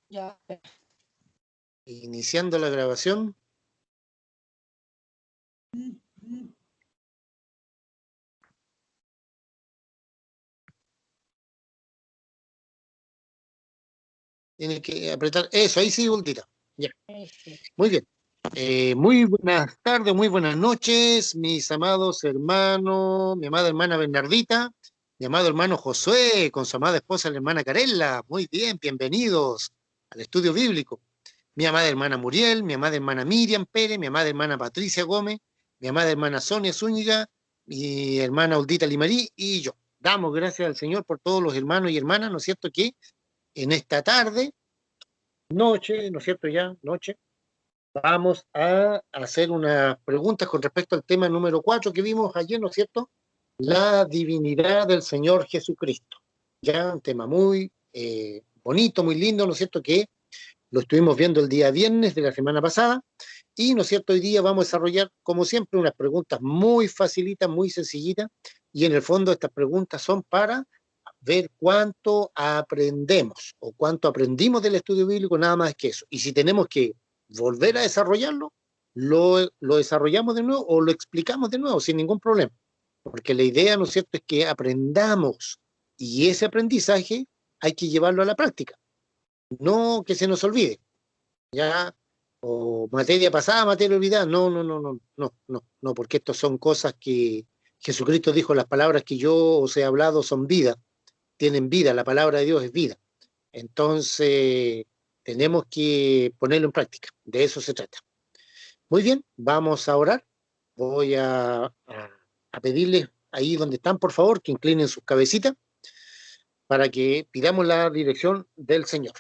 Ya. Iniciando la grabación. Tiene que apretar. Eso, ahí sí, Ultita. Ya. Muy bien. Muy buenas tardes, muy buenas noches, mis amados hermanos, mi amada hermana Bernardita, mi amado hermano Josué, con su amada esposa, la hermana Carella. Muy bien, bienvenidos al estudio bíblico. Mi amada hermana Muriel, mi amada hermana Miriam Pérez, mi amada hermana Patricia Gómez, mi amada hermana Sonia Zúñiga, mi hermana Uldita Limarí y yo. Damos gracias al Señor por todos los hermanos y hermanas, ¿no es cierto?, que en esta tarde, noche, ¿no es cierto?, ya, noche, vamos a hacer unas preguntas con respecto al tema número 4 que vimos ayer, ¿no es cierto? La divinidad del Señor Jesucristo. Ya un tema muy bonito, muy lindo, ¿no es cierto?, que lo estuvimos viendo el día viernes de la semana pasada. Y, ¿no es cierto?, hoy día vamos a desarrollar, como siempre, unas preguntas muy facilitas, muy sencillitas. Y en el fondo estas preguntas son para ver cuánto aprendemos o cuánto aprendimos del estudio bíblico, nada más que eso. Y si tenemos que volver a desarrollarlo, lo desarrollamos de nuevo o lo explicamos de nuevo sin ningún problema. Porque la idea, ¿no es cierto?, es que aprendamos y ese aprendizaje hay que llevarlo a la práctica, no que se nos olvide, ¿ya? O materia pasada, materia olvidada. No, no, no, no, no, no, no, porque estas son cosas que Jesucristo dijo, las palabras que yo os he hablado son vida, tienen vida, la palabra de Dios es vida. Entonces, tenemos que ponerlo en práctica, de eso se trata. Muy bien, vamos a orar. Voy a pedirles ahí donde están, por favor, que inclinen sus cabecitas para que pidamos la dirección del Señor.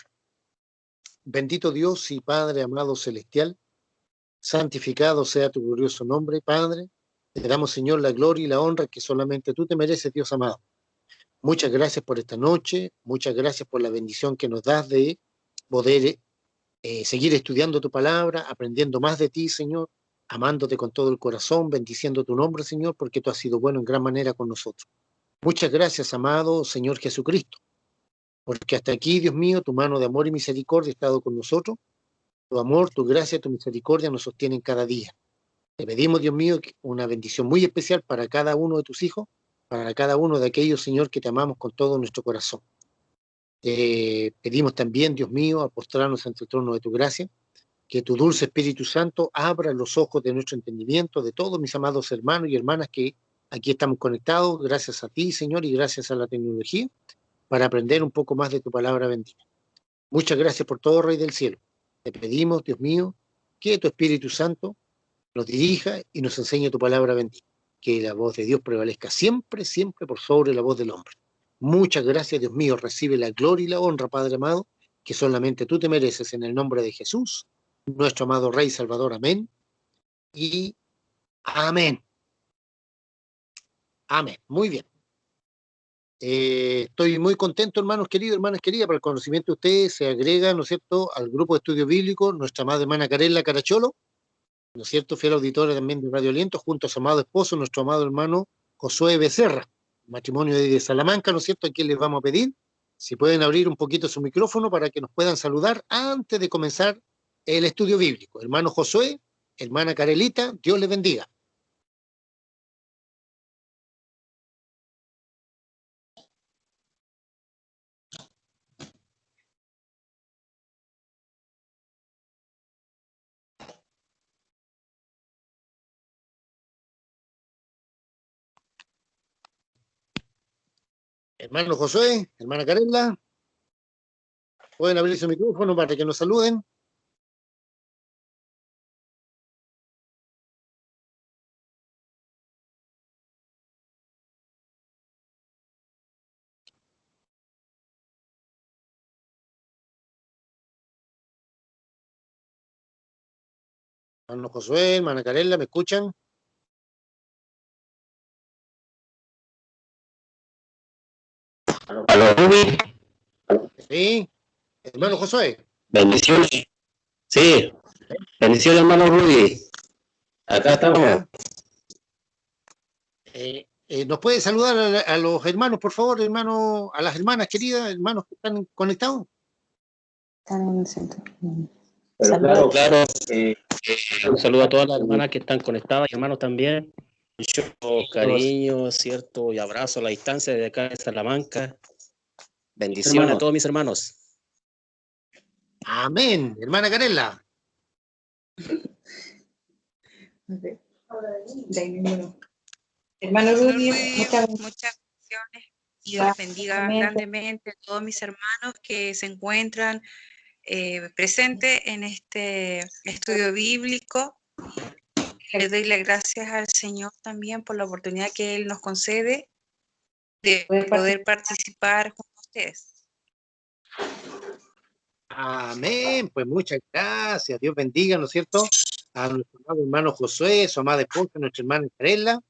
Bendito Dios y Padre amado celestial, santificado sea tu glorioso nombre, Padre. Te damos, Señor, la gloria y la honra que solamente tú te mereces, Dios amado. Muchas gracias por esta noche, muchas gracias por la bendición que nos das de poder seguir estudiando tu palabra, aprendiendo más de ti, Señor, amándote con todo el corazón, bendiciendo tu nombre, Señor, porque tú has sido bueno en gran manera con nosotros. Muchas gracias, amado Señor Jesucristo, porque hasta aquí, Dios mío, tu mano de amor y misericordia ha estado con nosotros. Tu amor, tu gracia, tu misericordia nos sostienen cada día. Te pedimos, Dios mío, una bendición muy especial para cada uno de tus hijos, para cada uno de aquellos, Señor, que te amamos con todo nuestro corazón. Te pedimos también, Dios mío, a postrarnos ante el trono de tu gracia, que tu dulce Espíritu Santo abra los ojos de nuestro entendimiento, de todos mis amados hermanos y hermanas que aquí estamos conectados, gracias a ti, Señor, y gracias a la tecnología, para aprender un poco más de tu palabra bendita. Muchas gracias por todo, Rey del Cielo. Te pedimos, Dios mío, que tu Espíritu Santo nos dirija y nos enseñe tu palabra bendita. Que la voz de Dios prevalezca siempre, siempre por sobre la voz del hombre. Muchas gracias, Dios mío. Recibe la gloria y la honra, Padre amado, que solamente tú te mereces, en el nombre de Jesús, nuestro amado Rey Salvador. Amén. Y amén. Amén. Muy bien. Estoy muy contento, hermanos queridos, hermanas queridas, para el conocimiento de ustedes se agrega, ¿no es cierto?, al grupo de estudio bíblico, nuestra amada hermana Carella Caracholo, ¿no es cierto?, fiel auditora también de Radio Aliento, junto a su amado esposo, nuestro amado hermano Josué Becerra, matrimonio de Salamanca, ¿no es cierto?, a quien les vamos a pedir, si pueden abrir un poquito su micrófono para que nos puedan saludar antes de comenzar el estudio bíblico. Hermano Josué, hermana Carelita, Dios les bendiga. Hermano Josué, hermana Carela, pueden abrir su micrófono para que nos saluden. Hermano Josué, hermana Carela, ¿me escuchan? Aló, Ruby. Sí, hermano Josué. Bendiciones. Sí, bendiciones, hermano Rudy. Acá estamos. ¿Nos puede saludar a los hermanos, por favor, hermano, a las hermanas queridas, hermanos que están conectados? Están en el centro. Pero Saludos. claro, un saludo a todas las hermanas que están conectadas y hermanos también. Mucho cariño, cierto, y abrazo a la distancia desde acá de Salamanca. Bendiciones a todos mis hermanos. Amén, hermana Carela. Hermano Rudy, muchas bendiciones. Dios bendiga grandemente a todos mis hermanos que se encuentran presentes en este estudio bíblico. Le doy las gracias al Señor también por la oportunidad que Él nos concede de poder participar junto a ustedes. Amén, pues muchas gracias. Dios bendiga, ¿no es cierto? A nuestro amado hermano Josué, su amada esposa, nuestra hermana Carela,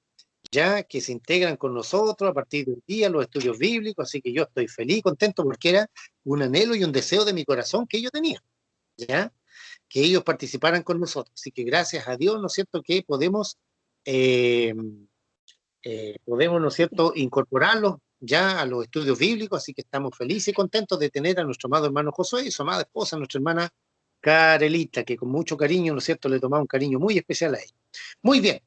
ya que se integran con nosotros a partir del día los estudios bíblicos, así que yo estoy feliz, contento, porque era un anhelo y un deseo de mi corazón que yo tenía, ya, que ellos participaran con nosotros. Así que gracias a Dios, ¿no es cierto?, que podemos, ¿no es cierto?, incorporarlos ya a los estudios bíblicos, así que estamos felices y contentos de tener a nuestro amado hermano Josué y su amada esposa, nuestra hermana Carelita, que con mucho cariño, ¿no es cierto?, le tomamos un cariño muy especial a ella. Muy bien.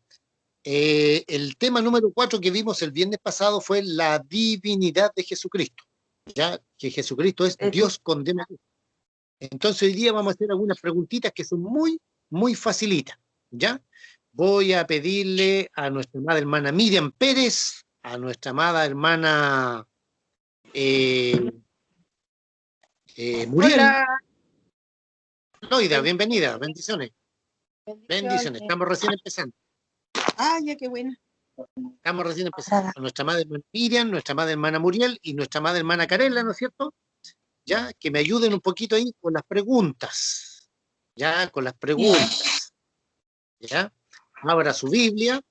El tema número 4 que vimos el viernes pasado fue la divinidad de Jesucristo, ya que Jesucristo es Dios con D mayúscula. Entonces hoy día vamos a hacer algunas preguntitas que son muy facilitas, ¿ya? Voy a pedirle a nuestra amada hermana Miriam Pérez, a nuestra amada hermana Muriel. Hola. Loida, bienvenida, bendiciones. Bendiciones, estamos recién empezando. Ah, ya, qué buena. Estamos recién empezando. A nuestra madre hermana Miriam, nuestra madre hermana Muriel y nuestra madre hermana Carela, ¿no es cierto? Ya, que me ayuden un poquito ahí con las preguntas. Ya, con las preguntas. Ya, abra su Biblia,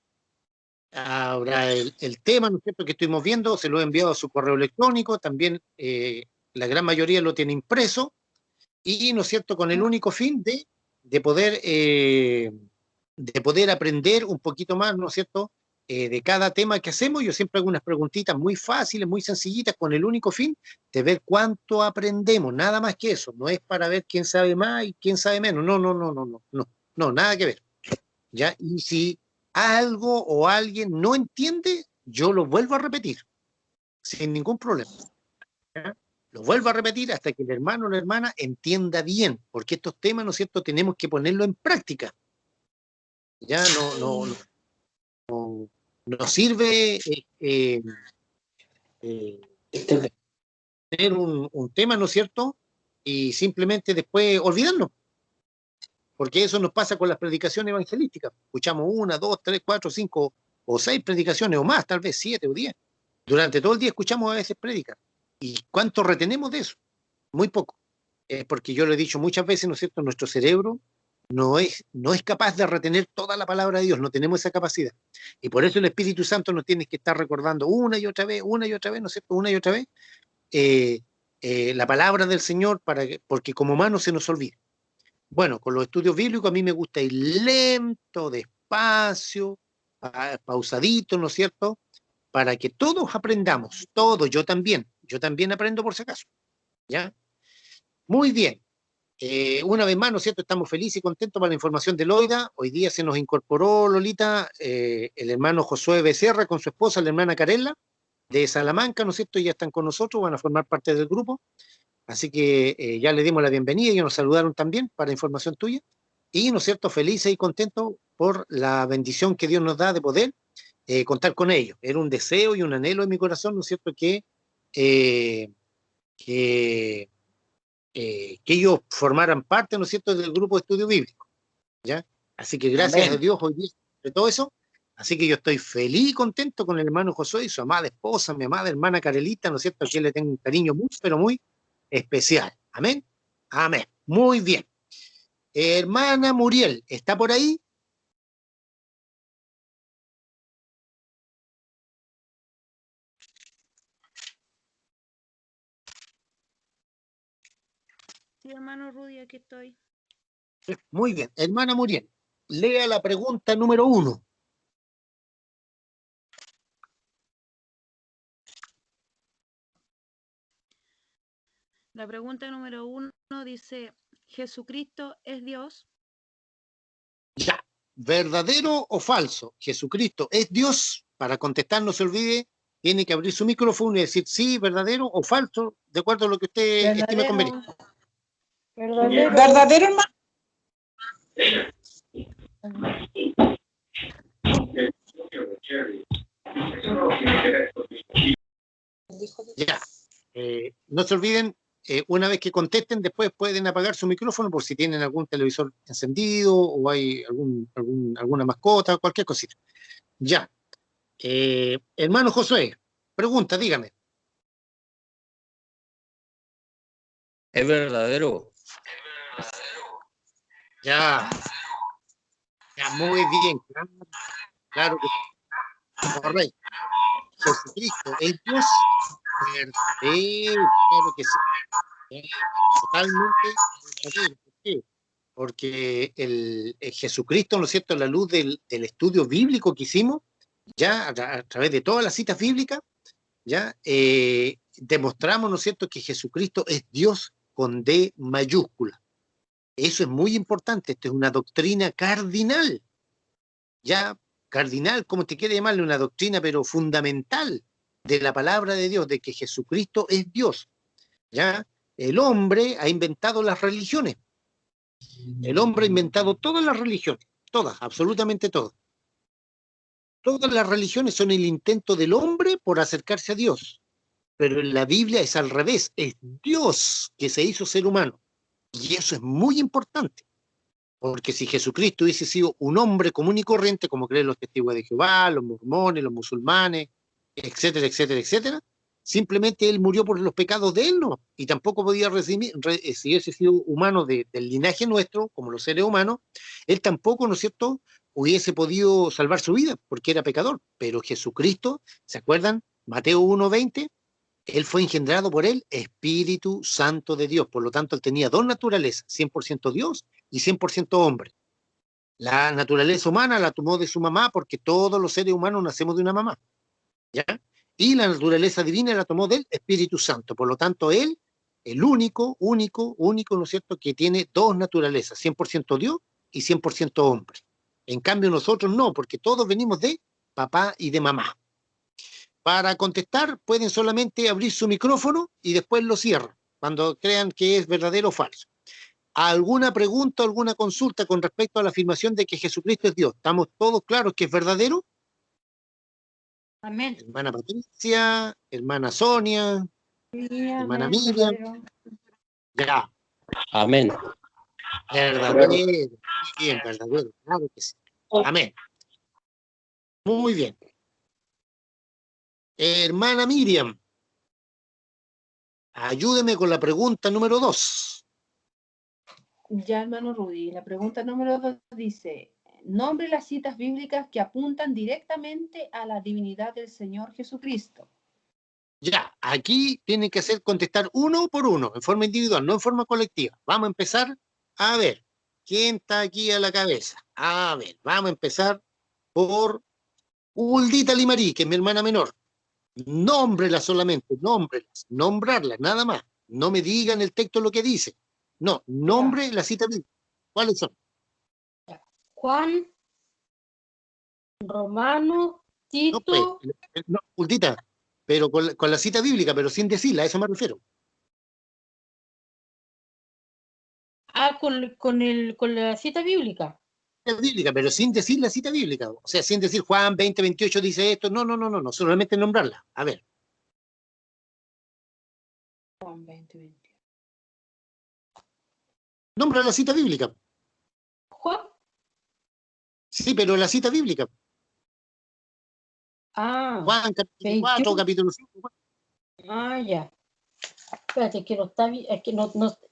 abra el tema, ¿no es cierto?, que estuvimos viendo, se lo he enviado a su correo electrónico, también la gran mayoría lo tiene impreso, y, ¿no es cierto?, con el único fin de poder aprender un poquito más, ¿no es cierto?, de cada tema que hacemos. Yo siempre hago unas preguntitas muy fáciles, muy sencillitas, con el único fin de ver cuánto aprendemos, nada más que eso. No es para ver quién sabe más y quién sabe menos, no, nada que ver, ¿ya? Y si algo o alguien no entiende, yo lo vuelvo a repetir, sin ningún problema, ¿ya? Lo vuelvo a repetir hasta que el hermano o la hermana entienda bien, porque estos temas, ¿no es cierto?, tenemos que ponerlo en práctica. Ya no sirve tener un tema, ¿no es cierto?, y simplemente después olvidarnos, porque eso nos pasa con las predicaciones evangelísticas. Escuchamos 1, 2, 3, 4, 5 o 6 predicaciones o más, tal vez 7 o 10. Durante todo el día escuchamos a veces prédicas. ¿Y cuánto retenemos de eso? Muy poco. Porque yo lo he dicho muchas veces, ¿no es cierto?, nuestro cerebro no es capaz de retener toda la palabra de Dios, no tenemos esa capacidad. Y por eso el Espíritu Santo nos tiene que estar recordando una y otra vez, ¿no es cierto?, una y otra vez, la palabra del Señor, porque como humano se nos olvida. Bueno, con los estudios bíblicos a mí me gusta ir lento, despacio, pausadito, ¿no es cierto?, para que todos aprendamos, todos, yo también aprendo por si acaso, ¿ya? Muy bien. Una vez más, ¿no es cierto?, estamos felices y contentos por la información de Loida. Hoy día se nos incorporó, Lolita, el hermano Josué Becerra con su esposa, la hermana Carela, de Salamanca, ¿no es cierto?, ya están con nosotros, van a formar parte del grupo. Así que ya le dimos la bienvenida y nos saludaron también para información tuya. Y, ¿no es cierto?, felices y contentos por la bendición que Dios nos da de poder contar con ellos. Era un deseo y un anhelo en mi corazón, ¿no es cierto?, que ellos formaran parte, ¿no es cierto?, del grupo de estudio bíblico, ¿ya? Así que gracias Amén. a Dios hoy día de todo eso. Así que yo estoy feliz y contento con el hermano Josué y su amada esposa, mi amada hermana Carelita, ¿no es cierto?, a quien le tengo un cariño muy, pero muy especial. Amén. Amén. Muy bien. Hermana Muriel, ¿está por ahí? Sí, hermano Rudy, aquí estoy. Muy bien. Hermana Muriel, lea la pregunta número 1. La pregunta número 1 dice, ¿Jesucristo es Dios? Ya. ¿Verdadero o falso? ¿Jesucristo es Dios? Para contestar, no se olvide, tiene que abrir su micrófono y decir sí, verdadero o falso, de acuerdo a lo que usted estime conveniente. Verdadero. ¿Verdadero, hermano? Ya. No se olviden, una vez que contesten, después pueden apagar su micrófono por si tienen algún televisor encendido o hay alguna mascota, cualquier cosita. Ya. Hermano Josué, pregunta, dígame. Es verdadero. Ya. Ya, muy bien. Claro que sí. Correcto. Jesucristo es Dios. Verdadero, claro que sí. Totalmente verdadero. ¿Por qué? Porque el Jesucristo, ¿no es cierto?, a la luz del estudio bíblico que hicimos, ya a través de todas las citas bíblicas, ya demostramos, ¿no es cierto?, que Jesucristo es Dios con D mayúscula. Eso es muy importante, esto es una doctrina cardinal, ya cardinal, como te quiere llamarle, una doctrina, pero fundamental de la palabra de Dios, de que Jesucristo es Dios, ya. El hombre ha inventado las religiones. El hombre ha inventado todas las religiones, todas, absolutamente todas. Todas las religiones son el intento del hombre por acercarse a Dios, pero en la Biblia es al revés, es Dios que se hizo ser humano. Y eso es muy importante, porque si Jesucristo hubiese sido un hombre común y corriente, como creen los testigos de Jehová, los mormones, los musulmanes, etcétera, etcétera, etcétera, simplemente él murió por los pecados de él, ¿no? Y tampoco podía recibir, si hubiese sido humano del linaje nuestro, como los seres humanos, él tampoco, ¿no es cierto?, hubiese podido salvar su vida, porque era pecador. Pero Jesucristo, ¿se acuerdan? Mateo 1:20, él fue engendrado por el Espíritu Santo de Dios, por lo tanto él tenía dos naturalezas, 100% Dios y 100% hombre. La naturaleza humana la tomó de su mamá porque todos los seres humanos nacemos de una mamá, ¿ya? Y la naturaleza divina la tomó del Espíritu Santo, por lo tanto él, el único, ¿no es cierto?, que tiene dos naturalezas, 100% Dios y 100% hombre. En cambio nosotros no, porque todos venimos de papá y de mamá. Para contestar pueden solamente abrir su micrófono y después lo cierran, cuando crean que es verdadero o falso. ¿Alguna pregunta, alguna consulta con respecto a la afirmación de que Jesucristo es Dios? ¿Estamos todos claros que es verdadero? Amén. Hermana Patricia, hermana Sonia, Sí, hermana amén, Miriam. verdadero. Ya, Amén. verdadero. Muy bien, verdadero. Claro que sí. Amén. Muy bien. Hermana Miriam, ayúdeme con la pregunta número 2. Ya, hermano Rudy, la pregunta número 2 dice, nombre las citas bíblicas que apuntan directamente a la divinidad del Señor Jesucristo. Ya, aquí tienen que hacer contestar uno por uno, en forma individual, no en forma colectiva. Vamos a empezar a ver quién está aquí a la cabeza. A ver, vamos a empezar por Uldita Limarí, que es mi hermana menor. Nómbrelas solamente, nómbrelas, nombrarlas, nada más. No me digan el texto lo que dice. No, nombre la cita bíblica. ¿Cuáles son? Juan, Romano, No, pues, Tito, no, Uldita, pero con la cita bíblica, pero sin decirla, a eso me refiero. con la cita bíblica. Bíblica, pero sin decir la cita bíblica. O sea, sin decir Juan 20:28 dice esto. No, no, no, no, no, solamente nombrarla. A ver. Juan 20:20. Nombra la cita bíblica. Juan, Sí, pero la cita bíblica. Juan capítulo 4, 21. capítulo 5. Ya. Espérate, que no está bien, es que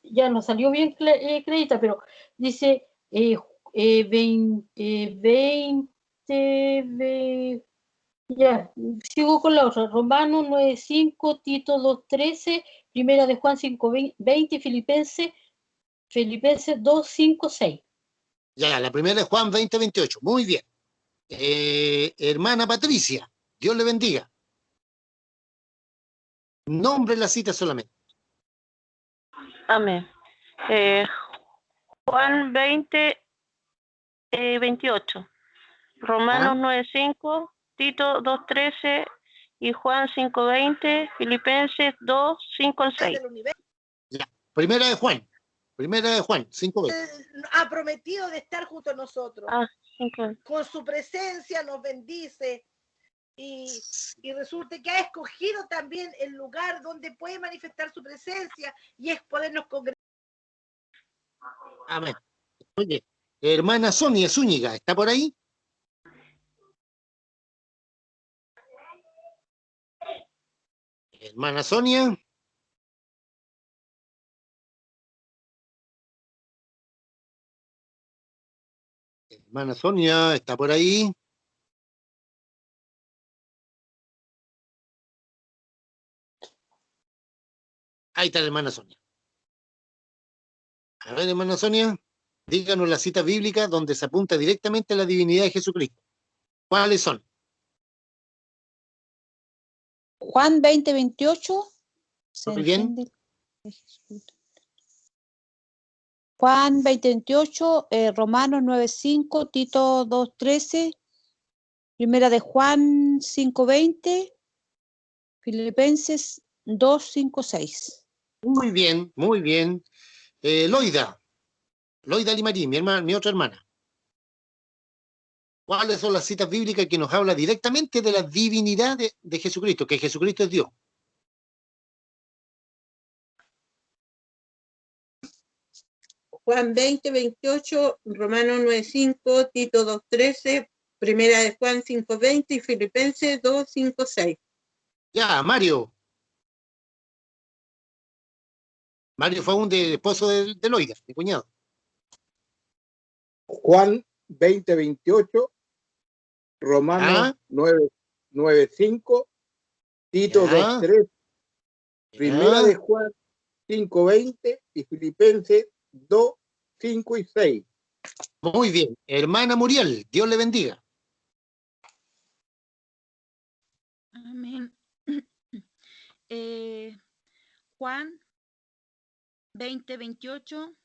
ya no salió bien clarita, pero dice 20, ya, sigo con la otra. Romano 9:5, Tito 2:13, Primera de Juan 5:20, Filipenses 2:5-6. Ya, la primera es Juan 20:28. Muy bien. Hermana Patricia, Dios le bendiga. Nombre la cita solamente. Amén. Juan 20, 28. Romanos 9:5, Tito 2:13 y Juan 5:20, Filipenses 2:5 al 6. Ya. Primera de Juan, 5:20. Ha prometido de estar junto a nosotros. 5:20. Con su presencia nos bendice y resulta que ha escogido también el lugar donde puede manifestar su presencia y es podernos congregar. Amén. Oye, hermana Sonia Zúñiga, ¿está por ahí? Hermana Sonia. Hermana Sonia, ¿está por ahí? Ahí está la hermana Sonia. A ver, hermana Sonia, díganos la cita bíblica donde se apunta directamente a la divinidad de Jesucristo. ¿Cuáles son? Juan 20:28. Muy bien. Juan 20:28, Romanos 9:5, Tito 2:13, Primera de Juan 5:20, Filipenses 2:5-6. Muy bien, muy bien. Loida Limarí, mi otra hermana. ¿Cuáles son las citas bíblicas que nos habla directamente de la divinidad de Jesucristo, que Jesucristo es Dios? Juan 20:28, Romanos 9:5, Tito 2:13, Primera de Juan 5:20 y Filipenses 2:5-6. Ya, Mario. Mario fue un esposo de Loida, mi cuñado. Juan 20:28, Romanos 9:5, Tito 2:3, Primera de Juan 5:20 y Filipenses 2:5 y 6. Muy bien. Hermana Muriel, Dios le bendiga. Amén. Juan 20:28,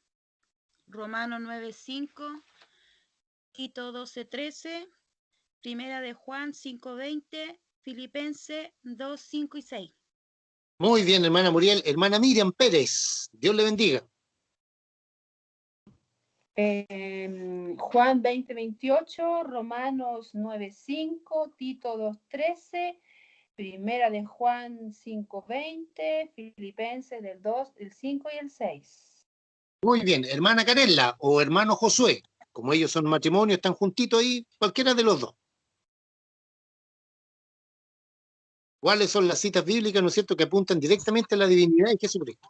Romanos 9:5, Tito 12:13, Primera de Juan 5:20, Filipenses 2:5 y 6. Muy bien, hermana Muriel. Hermana Miriam Pérez, Dios le bendiga. Juan 20:28, Romanos 9:5, Tito 2:13, Primera de Juan 5:20, Filipenses del 2, el 5 y el 6. Muy bien, hermana Carella o hermano Josué, como ellos son matrimonio, están juntitos ahí, cualquiera de los dos. ¿Cuáles son las citas bíblicas, no es cierto, que apuntan directamente a la divinidad de Jesucristo?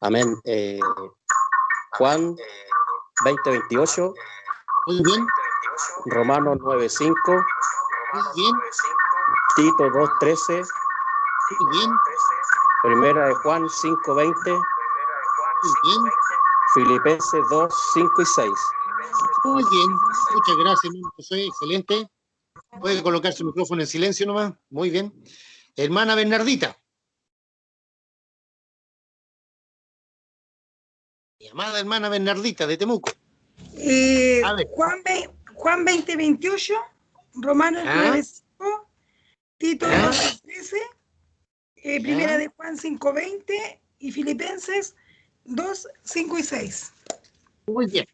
Amén. Juan 20:28. Muy bien. Romanos 9:5. Muy bien. Tito 2:13. Muy bien. Primera de Juan 5:20. Muy bien. Filipenses 2:5 y 6. Muy bien. Muchas gracias, hermano José. Excelente. Puede colocar su micrófono en silencio nomás. Muy bien. Hermana Bernardita. Mi amada hermana Bernardita de Temuco. Juan 20:28, Romanos 9:5, Tito 2:13, Primera de Juan 5:20 y Filipenses 2:5 y 6. Muy bien.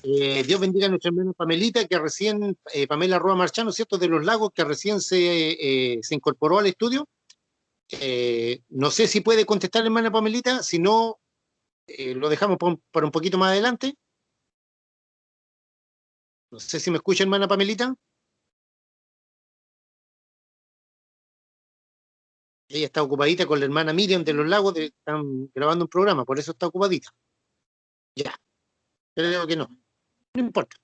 Dios bendiga a nuestra hermana Pamelita, que recién, Pamela Roa Marchano, ¿cierto? De los Lagos, que recién se incorporó al estudio. No sé si puede contestar, hermana Pamelita, si no, lo dejamos por un poquito más adelante. No sé si me escucha, hermana Pamelita. Ella está ocupadita con la hermana Miriam de los Lagos, están grabando un programa, por eso está ocupadita. Ya, creo que no. No importa.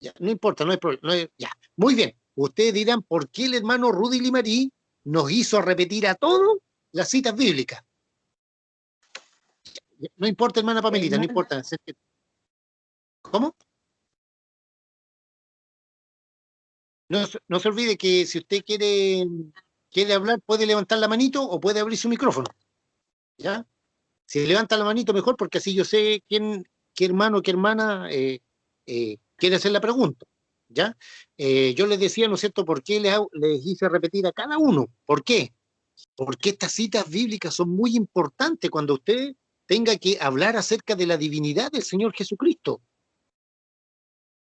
Ya, no importa, no hay problema. Ya. Muy bien. Ustedes dirán, ¿por qué el hermano Rudy Limarí nos hizo repetir a todos las citas bíblicas? No importa, hermana Pamelita, no importa. ¿Cómo? No se olvide que si usted quiere quiere hablar, puede levantar la manito o puede abrir su micrófono. ¿Ya? Si levanta la manito mejor, porque así yo sé qué hermano o qué hermana quiere hacer la pregunta. ¿Ya? Yo les decía, ¿no es cierto?, por qué les hice repetir a cada uno. ¿Por qué? Porque estas citas bíblicas son muy importantes cuando usted tenga que hablar acerca de la divinidad del Señor Jesucristo.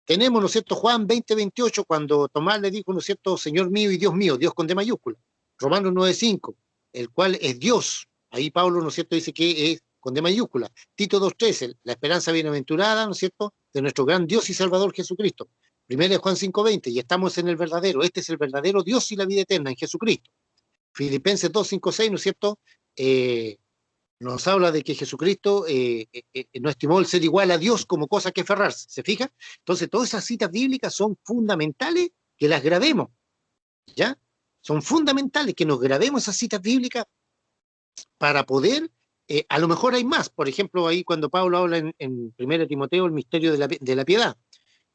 Tenemos, ¿no es cierto?, Juan 20:28, cuando Tomás le dijo, ¿no es cierto?, Señor mío y Dios mío, Dios con D mayúscula. Romanos 9:5, el cual es Dios. Ahí Pablo, ¿no es cierto?, dice que es con D mayúscula. Tito 2:13, la esperanza bienaventurada, ¿no es cierto?, de nuestro gran Dios y Salvador Jesucristo. Primera de Juan 5:20, y estamos en el verdadero. Este es el verdadero Dios y la vida eterna en Jesucristo. Filipenses 2:5-6, ¿no es cierto?, nos habla de que Jesucristo no estimó el ser igual a Dios como cosa que aferrarse. ¿Se fija? Entonces, todas esas citas bíblicas son fundamentales que las grabemos. ¿Ya? Son fundamentales que nos grabemos esas citas bíblicas para poder, a lo mejor hay más. Por ejemplo, ahí cuando Pablo habla en 1 Timoteo, el misterio de la piedad.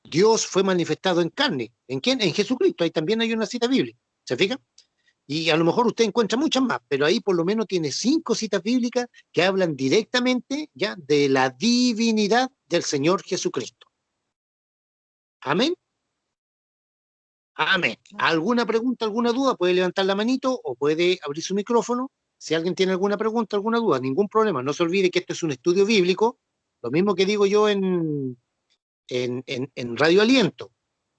Dios fue manifestado en carne. ¿En quién? En Jesucristo. Ahí también hay una cita bíblica. ¿Se fija? Y a lo mejor usted encuentra muchas más, pero ahí por lo menos tiene 5 citas bíblicas que hablan directamente ya de la divinidad del Señor Jesucristo. Amén. Amén. ¿Alguna pregunta, alguna duda? Puede levantar la manito o puede abrir su micrófono. Si alguien tiene alguna pregunta, alguna duda, ningún problema. No se olvide que esto es un estudio bíblico, lo mismo que digo yo en Radio Aliento.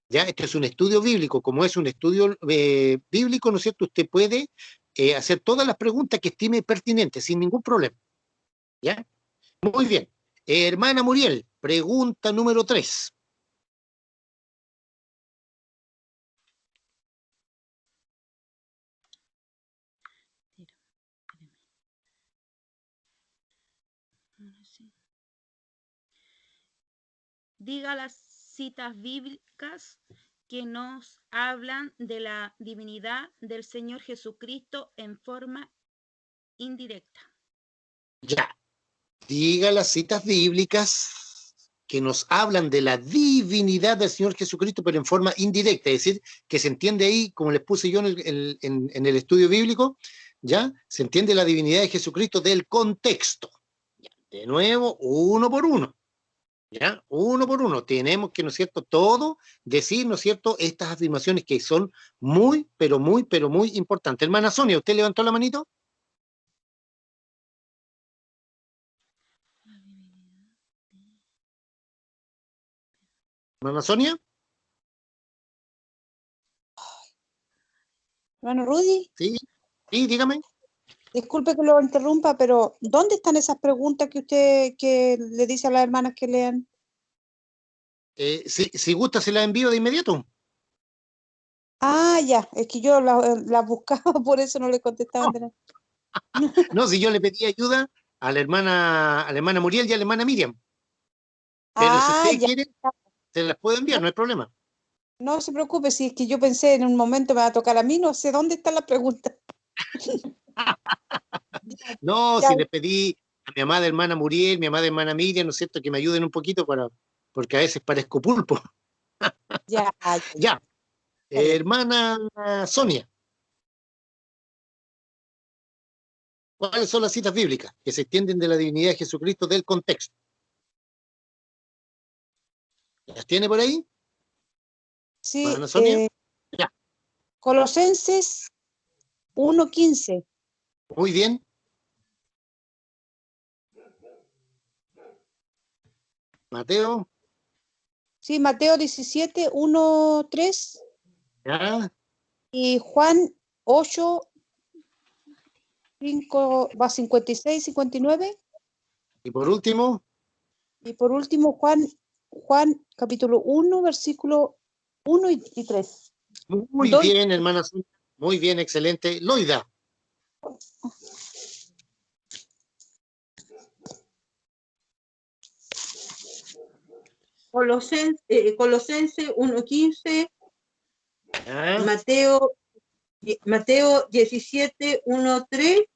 ¿Ya? Esto es un estudio bíblico. Como es un estudio bíblico, ¿no es cierto?, usted puede hacer todas las preguntas que estime pertinentes, sin ningún problema. ¿Ya? Muy bien. Hermana Muriel, pregunta número 3. Diga las citas bíblicas que nos hablan de la divinidad del Señor Jesucristo en forma indirecta. Ya. Diga las citas bíblicas que nos hablan de la divinidad del Señor Jesucristo, pero en forma indirecta, es decir, que se entiende ahí, como les puse yo en el estudio bíblico, ¿ya? Se entiende la divinidad de Jesucristo del contexto. Ya. De nuevo, uno por uno. ¿Ya? Uno por uno. Tenemos que, ¿no es cierto?, todo decir, ¿no es cierto?, estas afirmaciones que son muy, pero muy, pero muy importantes. Hermana Sonia, ¿usted levantó la manito? ¿Hermana Sonia? Hermano Rudy. Sí, sí, dígame. Disculpe que lo interrumpa, pero ¿dónde están esas preguntas que usted le dice a las hermanas que lean? Si gusta, se la envío de inmediato. Ah, ya, es que yo la buscaba, por eso no le contestaba. No, si yo le pedí ayuda a la hermana Muriel y a la hermana Miriam. Pero si usted quiere, se las puedo enviar, no hay problema. No se preocupe, si es que yo pensé en un momento me va a tocar a mí, no sé dónde está la pregunta. No, si le pedí a mi amada hermana Muriel, mi amada hermana Miriam, ¿no es cierto?, que me ayuden un poquito porque a veces parezco pulpo. Ya. Ya. Hermana Sonia, ¿cuáles son las citas bíblicas que se extienden de la divinidad de Jesucristo del contexto? ¿Las tiene por ahí? Sí. Hermana Sonia. Ya. Colosenses 1:15. Muy bien. Mateo. Sí, Mateo 17, 1, 3. Ya. Y Juan 8, 5, va 56, 59. Y por último. Y por último, Juan capítulo 1, versículo 1 y 3. Muy bien, hermana Sonia. Muy bien, excelente. Loida. Colosenses 1:15, Mateo 17, 1:3,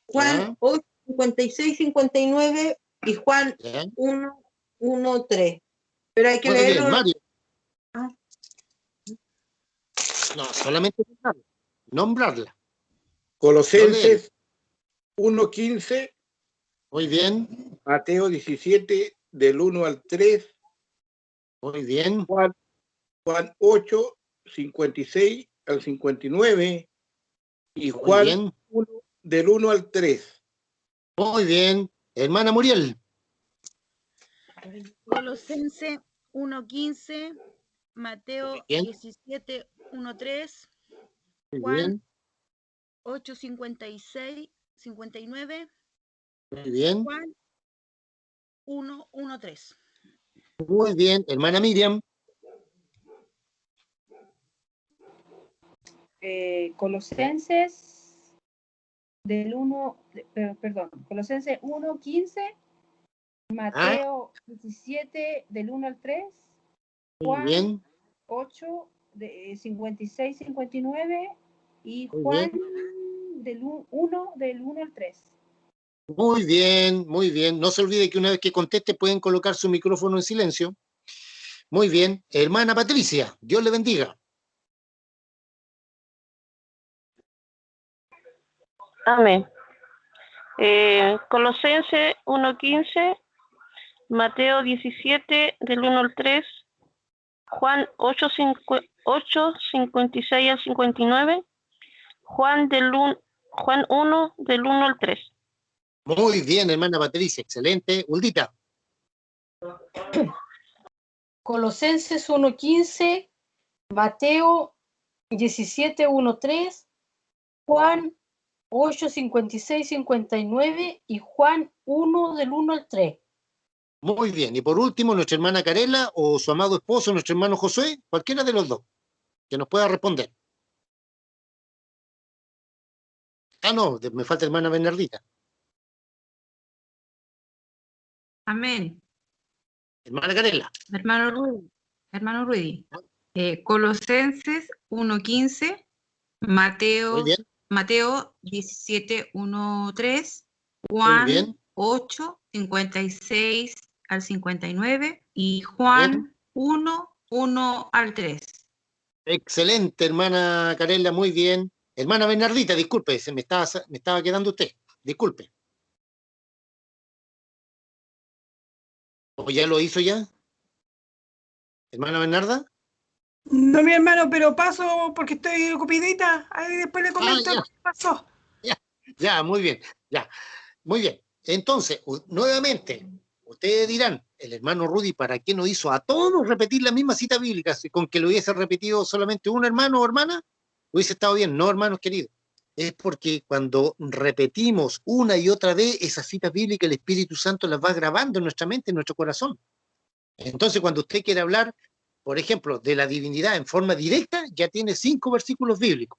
Juan 8, 56, 59 y Juan 1, 1:3. Pero hay que muy leerlo. Bien, Mario. No, solamente Mario. nombrarla. Colosenses 1:15. Muy bien. Mateo 17, del 1 al 3. Muy bien. Juan 8, 56 al 59. Y Juan 1, del 1 al 3. Muy bien. Hermana Muriel. Colosense 1:15, Mateo 17, 1:3, Juan 8:56, 59, Muy bien. Juan 1:3. Muy bien. Hermana Miriam. Colosenses del 1, perdón, Colosenses 1:15, Mateo 17 del 1 al 3, Juan 8 de 56, 59 y Juan del 1 al 3. Muy bien, muy bien. No se olvide que una vez que conteste pueden colocar su micrófono en silencio. Muy bien. Hermana Patricia, Dios le bendiga. Amén. Colosenses 1:15, Mateo 17, del 1 al 3, Juan 8:56 al 59, Juan 1, del 1 al 3. Muy bien, hermana Patricia, excelente. Uldita. Colosenses 1:15, Mateo 17, 1:3, Juan 8:56, 59 y Juan 1 del 1 al 3. Muy bien. Y por último, nuestra hermana Carela o su amado esposo, nuestro hermano Josué, cualquiera de los dos, que nos pueda responder. Ah, no, me falta hermana Bernardita. Amén. Hermana Carela. Hermano Rudy. Colosenses 1:15, Mateo 17, 1:3, Juan 8, 56 al 59 y Juan 1, 1 al 3. Excelente, hermana Carela, muy bien. Hermana Bernardita, disculpe, me estaba quedando usted. Disculpe. ¿O ya lo hizo ya? ¿Hermana Bernarda? No, mi hermano, pero paso porque estoy ocupidita. Ahí después le comento qué pasó. Ya, muy bien, ya. Muy bien. Entonces, nuevamente, ustedes dirán, el hermano Rudy, ¿para qué no hizo a todos repetir la misma cita bíblica? Si con que lo hubiese repetido solamente un hermano o hermana, hubiese estado bien. No, hermanos queridos. Es porque cuando repetimos una y otra vez esas citas bíblicas, el Espíritu Santo las va grabando en nuestra mente, en nuestro corazón. Entonces, cuando usted quiere hablar, por ejemplo, de la divinidad en forma directa, ya tiene 5 versículos bíblicos.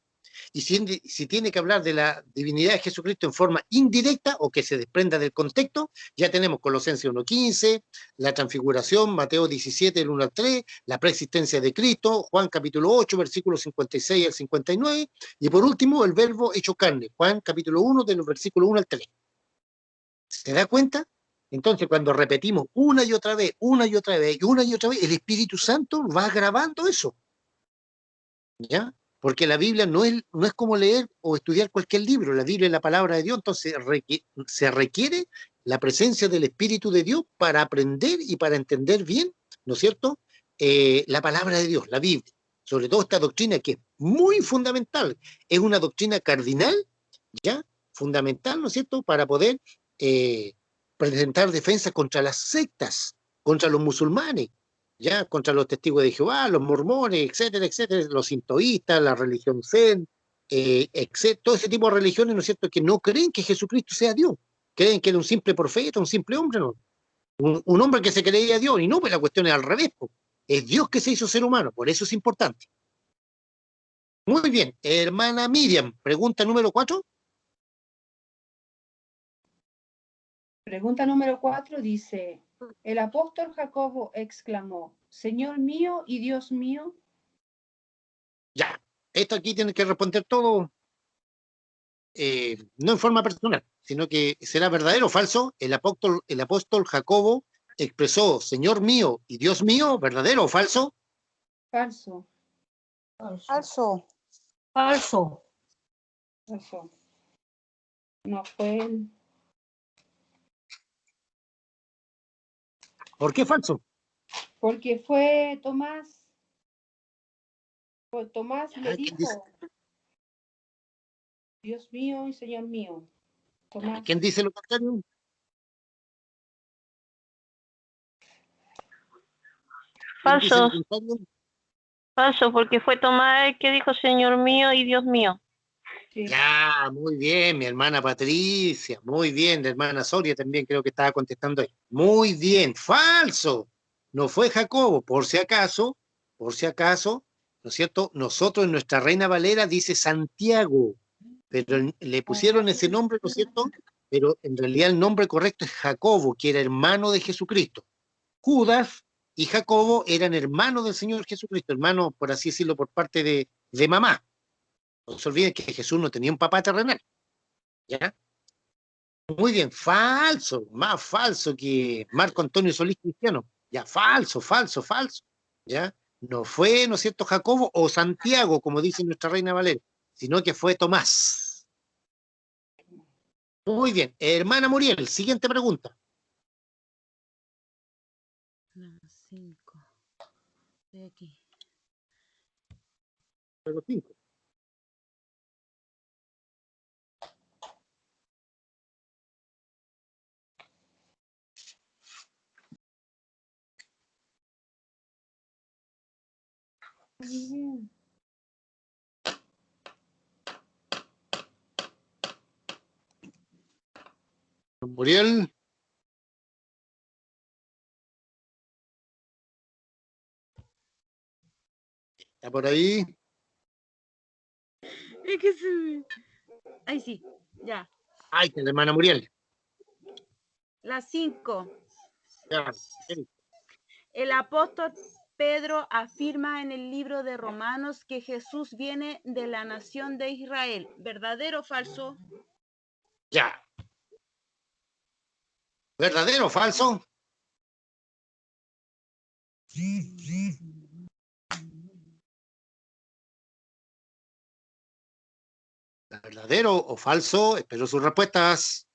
Y si tiene que hablar de la divinidad de Jesucristo en forma indirecta o que se desprenda del contexto, ya tenemos Colosenses 1:15, la transfiguración, Mateo 17, del 1 al 3, la preexistencia de Cristo, Juan capítulo 8, versículos 56 al 59, y por último el verbo hecho carne, Juan capítulo 1, de los versículos 1 al 3. ¿Se da cuenta? Entonces, cuando repetimos una y otra vez, el Espíritu Santo va grabando eso. ¿Ya? Porque la Biblia no es como leer o estudiar cualquier libro. La Biblia es la palabra de Dios, entonces se requiere la presencia del Espíritu de Dios para aprender y para entender bien, ¿no es cierto?, la palabra de Dios, la Biblia. Sobre todo esta doctrina que es muy fundamental, es una doctrina cardinal, ¿ya? Fundamental, ¿no es cierto?, para poder presentar defensa contra las sectas, contra los musulmanes, ya contra los testigos de Jehová, los mormones, etcétera, etcétera, los sintoístas, la religión Zen, etcétera, todo ese tipo de religiones, ¿no es cierto?, que no creen que Jesucristo sea Dios, creen que era un simple profeta, un simple hombre, ¿no? Un hombre que se creía Dios, y no, pues la cuestión es al revés, pues. Es Dios que se hizo ser humano, por eso es importante. Muy bien, hermana Miriam, pregunta número 4. Pregunta número 4 dice, el apóstol Jacobo exclamó, Señor mío y Dios mío. Ya, esto aquí tiene que responder todo, no en forma personal, sino que será verdadero o falso. El apóstol Jacobo expresó, Señor mío y Dios mío, ¿verdadero o falso? Falso. Falso. Falso. Eso. No fue él. ¿Por qué falso? Porque fue Tomás. Pues Tomás Ah, le ¿quién dice? dijo, Dios mío y Señor mío. Tomás. ¿Quién dice lo contrario? ¿Quién dice lo Falso, contrario? falso, porque fue Tomás el que dijo Señor mío y Dios mío. Sí. Ya, muy bien, mi hermana Patricia, muy bien, la hermana Soria también creo que estaba contestando ahí. Muy bien, falso. No fue Jacobo, por si acaso, ¿no es cierto? Nosotros en nuestra Reina Valera dice Santiago, pero le pusieron ese nombre, ¿no es cierto? Pero en realidad el nombre correcto es Jacobo, que era hermano de Jesucristo. Judas y Jacobo eran hermanos del Señor Jesucristo, hermanos, por así decirlo, por parte de mamá. No se olviden que Jesús no tenía un papá terrenal, ¿ya? Muy bien, falso, más falso que Marco Antonio Solís Cristiano. Ya, falso, falso, falso, ¿ya? No fue, ¿no es cierto?, Jacobo o Santiago, como dice nuestra Reina Valera, sino que fue Tomás. Muy bien, hermana Muriel, siguiente pregunta. 5. Estoy aquí. Número 5. Muriel. ¿Está por ahí? Es que se... Ahí sí, ya. Ay, que la hermana Muriel. La 5. Ya. El apóstol Pedro afirma en el libro de Romanos que Jesús viene de la nación de Israel. ¿Verdadero o falso? Ya. ¿Verdadero o falso? ¿Verdadero o falso? Espero sus respuestas.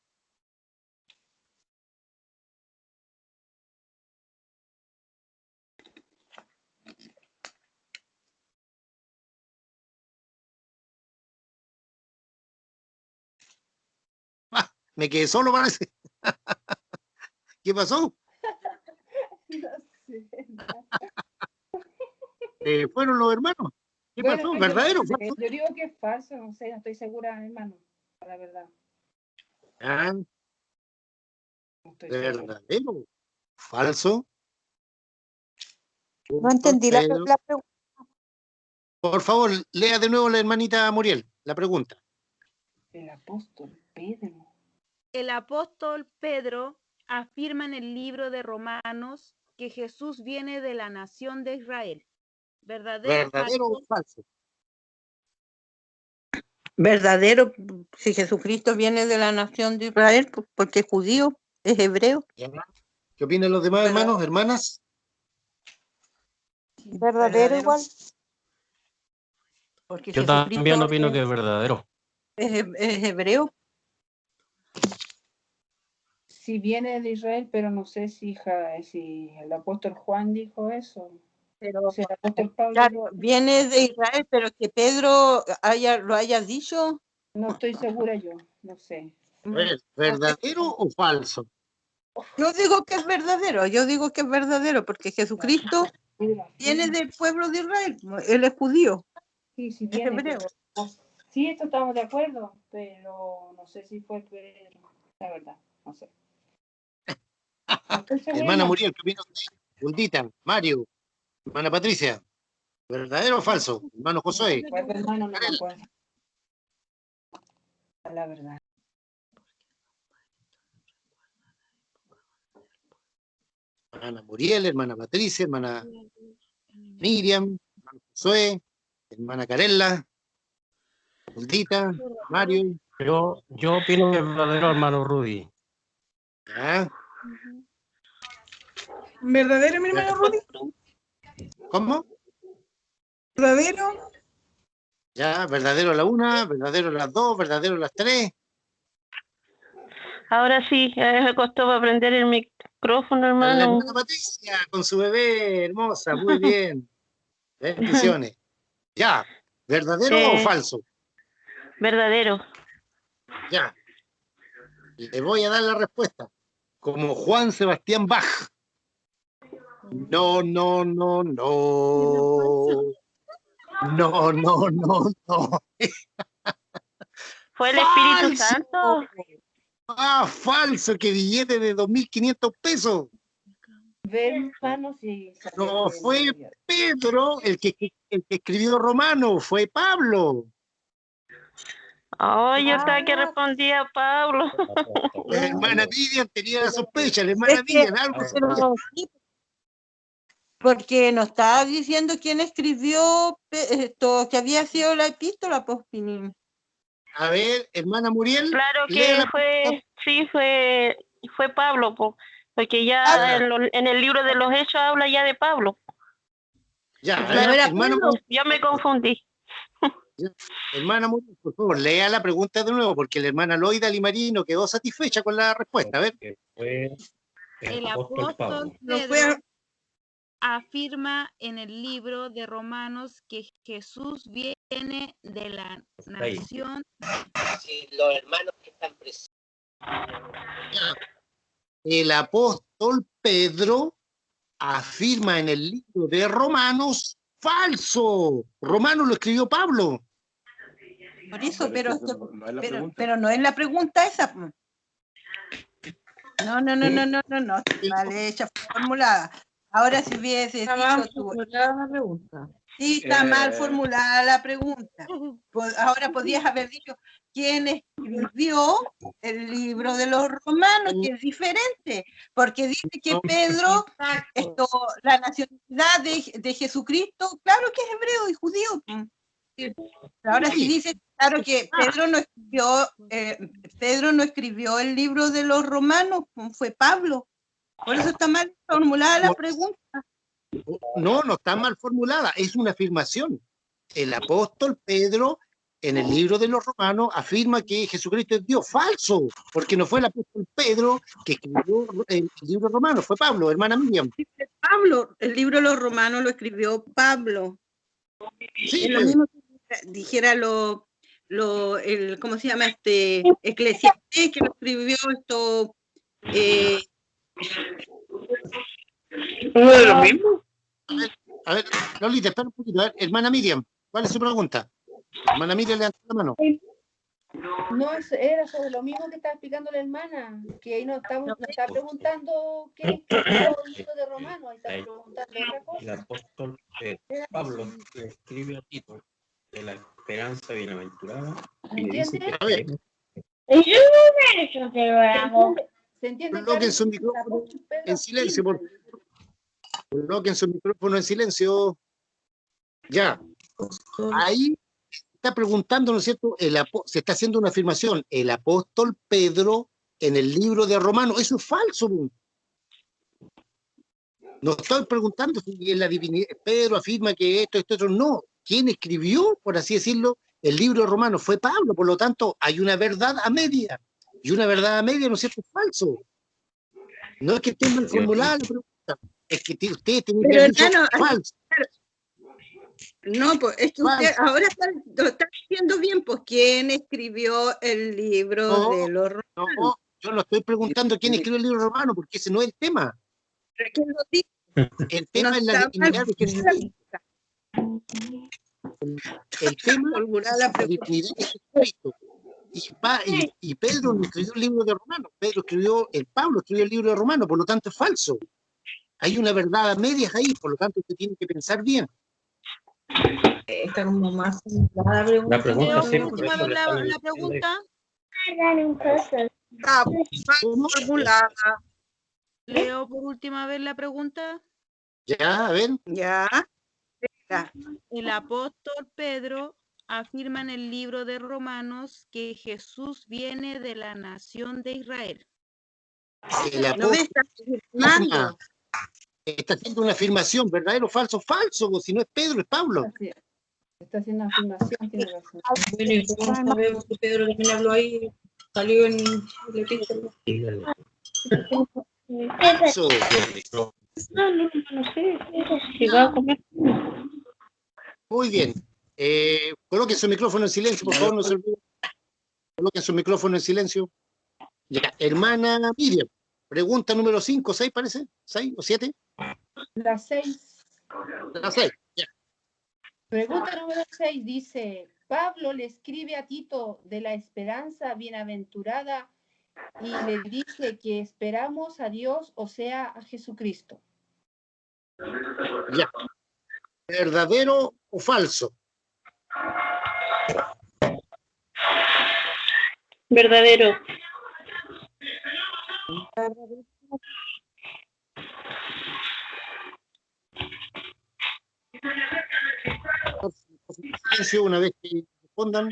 Ah, me quedé solo, parece. ¿Qué pasó? ¿Fueron los hermanos? ¿Qué Bueno, pasó? yo ¿Verdadero o no sé, falso? yo digo que es falso, no sé, no estoy segura, hermano, la verdad. Ah, No estoy segura. ¿verdadero? ¿Falso? No entendí la pregunta. Por favor, lea de nuevo la hermanita Muriel, la pregunta. El apóstol Pedro. El apóstol Pedro afirma en el libro de Romanos que Jesús viene de la nación de Israel. ¿Verdadero ¿Verdadero o o falso? Verdadero, si Jesucristo viene de la nación de Israel, porque es judío, es hebreo. ¿Qué opinan los demás Verdadero. hermanos, hermanas? ¿Verdadero igual? Porque Yo Jesucristo también opino que es verdadero. es hebreo. Sí viene de Israel, pero no sé si el apóstol Juan dijo eso. Pero Si el apóstol Pablo claro, dijo eso. viene de Israel, pero que Pedro lo haya dicho. No estoy segura yo, no sé. A ver, ¿verdadero o falso? Yo digo que es verdadero, porque Jesucristo viene del pueblo de Israel, él es judío, Sí, sí es viene. hebreo. Sí, esto estamos de acuerdo, pero no sé si fue Pedro, la verdad, no sé. No estoy segura, Hermana hermano. Muriel, ¿qué opinan ustedes? Juldita, Mario, hermana Patricia, ¿verdadero o falso? Hermano Josué. Pues, hermano, no me acuerdo. La verdad. Hermana Muriel, hermana Patricia, hermana Miriam, hermano Josué, hermana Carella, Juldita, Mario. Yo opino que es verdadero, hermano Rudy. ¿Ya? ¿Verdadero, mi hermano Rudy? ¿Cómo? ¿Verdadero? Ya, verdadero la una, verdadero las dos, verdadero las tres. Ahora sí, me costó aprender el micrófono, La hermano. hermana Patricia con su bebé, hermosa, muy bien. Bendiciones. Ya, ¿verdadero o falso? Verdadero. Ya. Le voy a dar la respuesta. Como Juan Sebastián Bach. No, no, no, no. No, no, no, no. ¿Fue el Espíritu ¡Falso! Santo? Ah, falso, que billete de 2.500 pesos. Ve, hermano, si No fue Pedro el que escribió Romano, fue Pablo. Oh, yo estaba que respondía Pablo. La hermana Vivian tenía la sospecha, la hermana Vivian, algo pero sí, porque nos estaba diciendo quién escribió esto, que había sido la epístola, pues, Pinín. A ver, hermana Muriel. Claro que lea la- fue Pablo, porque ya en el libro de los Hechos habla ya de Pablo. Ya, a No ver, era hermana, Pedro. Yo me confundí. hermana Muriel, por favor, lea la pregunta de nuevo, porque la hermana Loida Limarino quedó satisfecha con la respuesta. A ver. El apóstol No Pedro fue afirma en el libro de Romanos que Jesús viene de la nación. Sí, los hermanos que están presentes. El apóstol Pedro afirma en el libro de Romanos falso. Romano lo escribió Pablo. por eso, pero no es la pregunta esa. Pues. No, mal hecha, formulada. Ahora si hubiese dicho tú. La pregunta. Sí, está mal formulada la pregunta. Ahora podías haber dicho quién escribió el libro de los Romanos, que es diferente, porque dice que Pedro, la nacionalidad de Jesucristo, claro que es hebreo y judío. Ahora sí dice, claro que Pedro no escribió el libro de los Romanos, fue Pablo. Por eso está mal formulada la pregunta. No, no está mal formulada, es una afirmación. El apóstol Pedro, en el libro de los Romanos, afirma que Jesucristo es Dios. Falso, porque no fue el apóstol Pedro que escribió el libro romano, fue Pablo, hermana Miriam. Pablo, el libro de los Romanos lo escribió Pablo. Sí, es lo mismo que dijera ¿cómo se llama? Eclesiastés, que lo escribió esto. ¿No es lo mismo? A ver, Lolita, espera un poquito. A ver, hermana Miriam, ¿cuál es su pregunta? Hermana Miriam, levanta la mano. No, era sobre lo mismo que estaba explicando la hermana, que ahí nos está preguntando quién escribió el libro de Romano, ahí está preguntando otra cosa. El apóstol Pablo que escribe a Tito de la esperanza bienaventurada y dice que ¿Se entiende? Coloquen su micrófono en silencio, por favor. Coloquen su micrófono en silencio. Ya. Ahí está preguntando, ¿no es cierto? Se está haciendo una afirmación. El apóstol Pedro en el libro de Romanos. Eso es falso. No estoy preguntando si en la divinidad Pedro afirma que esto, otro. No. ¿Quién escribió, por así decirlo, el libro de Romanos? Fue Pablo. Por lo tanto, hay una verdad a media. Y una verdad a media, ¿no es cierto? Es falso. No es que esté mal formulada la pregunta. Es que ustedes tienen que haber dicho falso. No, pues es que usted ahora lo está diciendo bien, pues ¿quién escribió el libro de los Romanos? No, yo no estoy preguntando quién escribió el libro romano, porque ese no es el tema. El tema es la divinidad de Jesucristo. El tema es la divinidad de Jesucristo. Y Pedro no escribió el libro de Romanos. Pablo escribió el libro de Romanos, por lo tanto es falso. Hay una verdad a medias ahí, por lo tanto usted tiene que pensar bien. Está como más la la pregunta Leo sí, por última vez la pregunta. Está mal formulada. Leo por última vez la pregunta. Ya, a ver. Ya. El apóstol Pedro afirma en el libro de Romanos que Jesús viene de la nación de Israel. El apóstol está haciendo una afirmación, ¿verdadero o falso? Falso, si no es Pedro, es Pablo. Está haciendo afirmación, tiene razón. Bueno, y como sabemos que Pedro también habló ahí, salió en el epístola. Eso. No sé, si va a comer. Muy bien. Coloquen su micrófono en silencio, por favor, no se olviden. Coloquen su micrófono en silencio. Ya, hermana Miriam, pregunta número 5, 6 parece, 6 o 7. La 6. La 6, ya. Pregunta número 6 dice, Pablo le escribe a Tito de la esperanza bienaventurada y le dice que esperamos a Dios, o sea, a Jesucristo. Ya. ¿Verdadero o falso? Verdadero. Silencio una vez que respondan.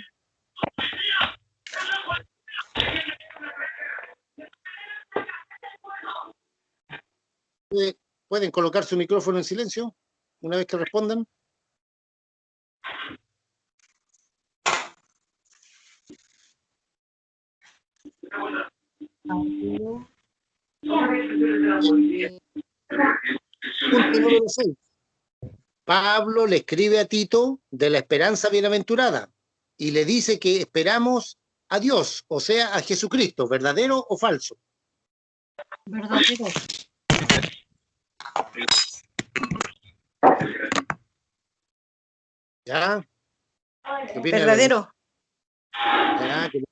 ¿Pueden colocar su micrófono en silencio una vez que respondan? Punto número 6. Pablo le escribe a Tito de la esperanza bienaventurada y le dice que esperamos a Dios, o sea, a Jesucristo. ¿Verdadero o falso? Verdadero. ¿Ya? ¿Qué opina la- Verdadero. Ya, que-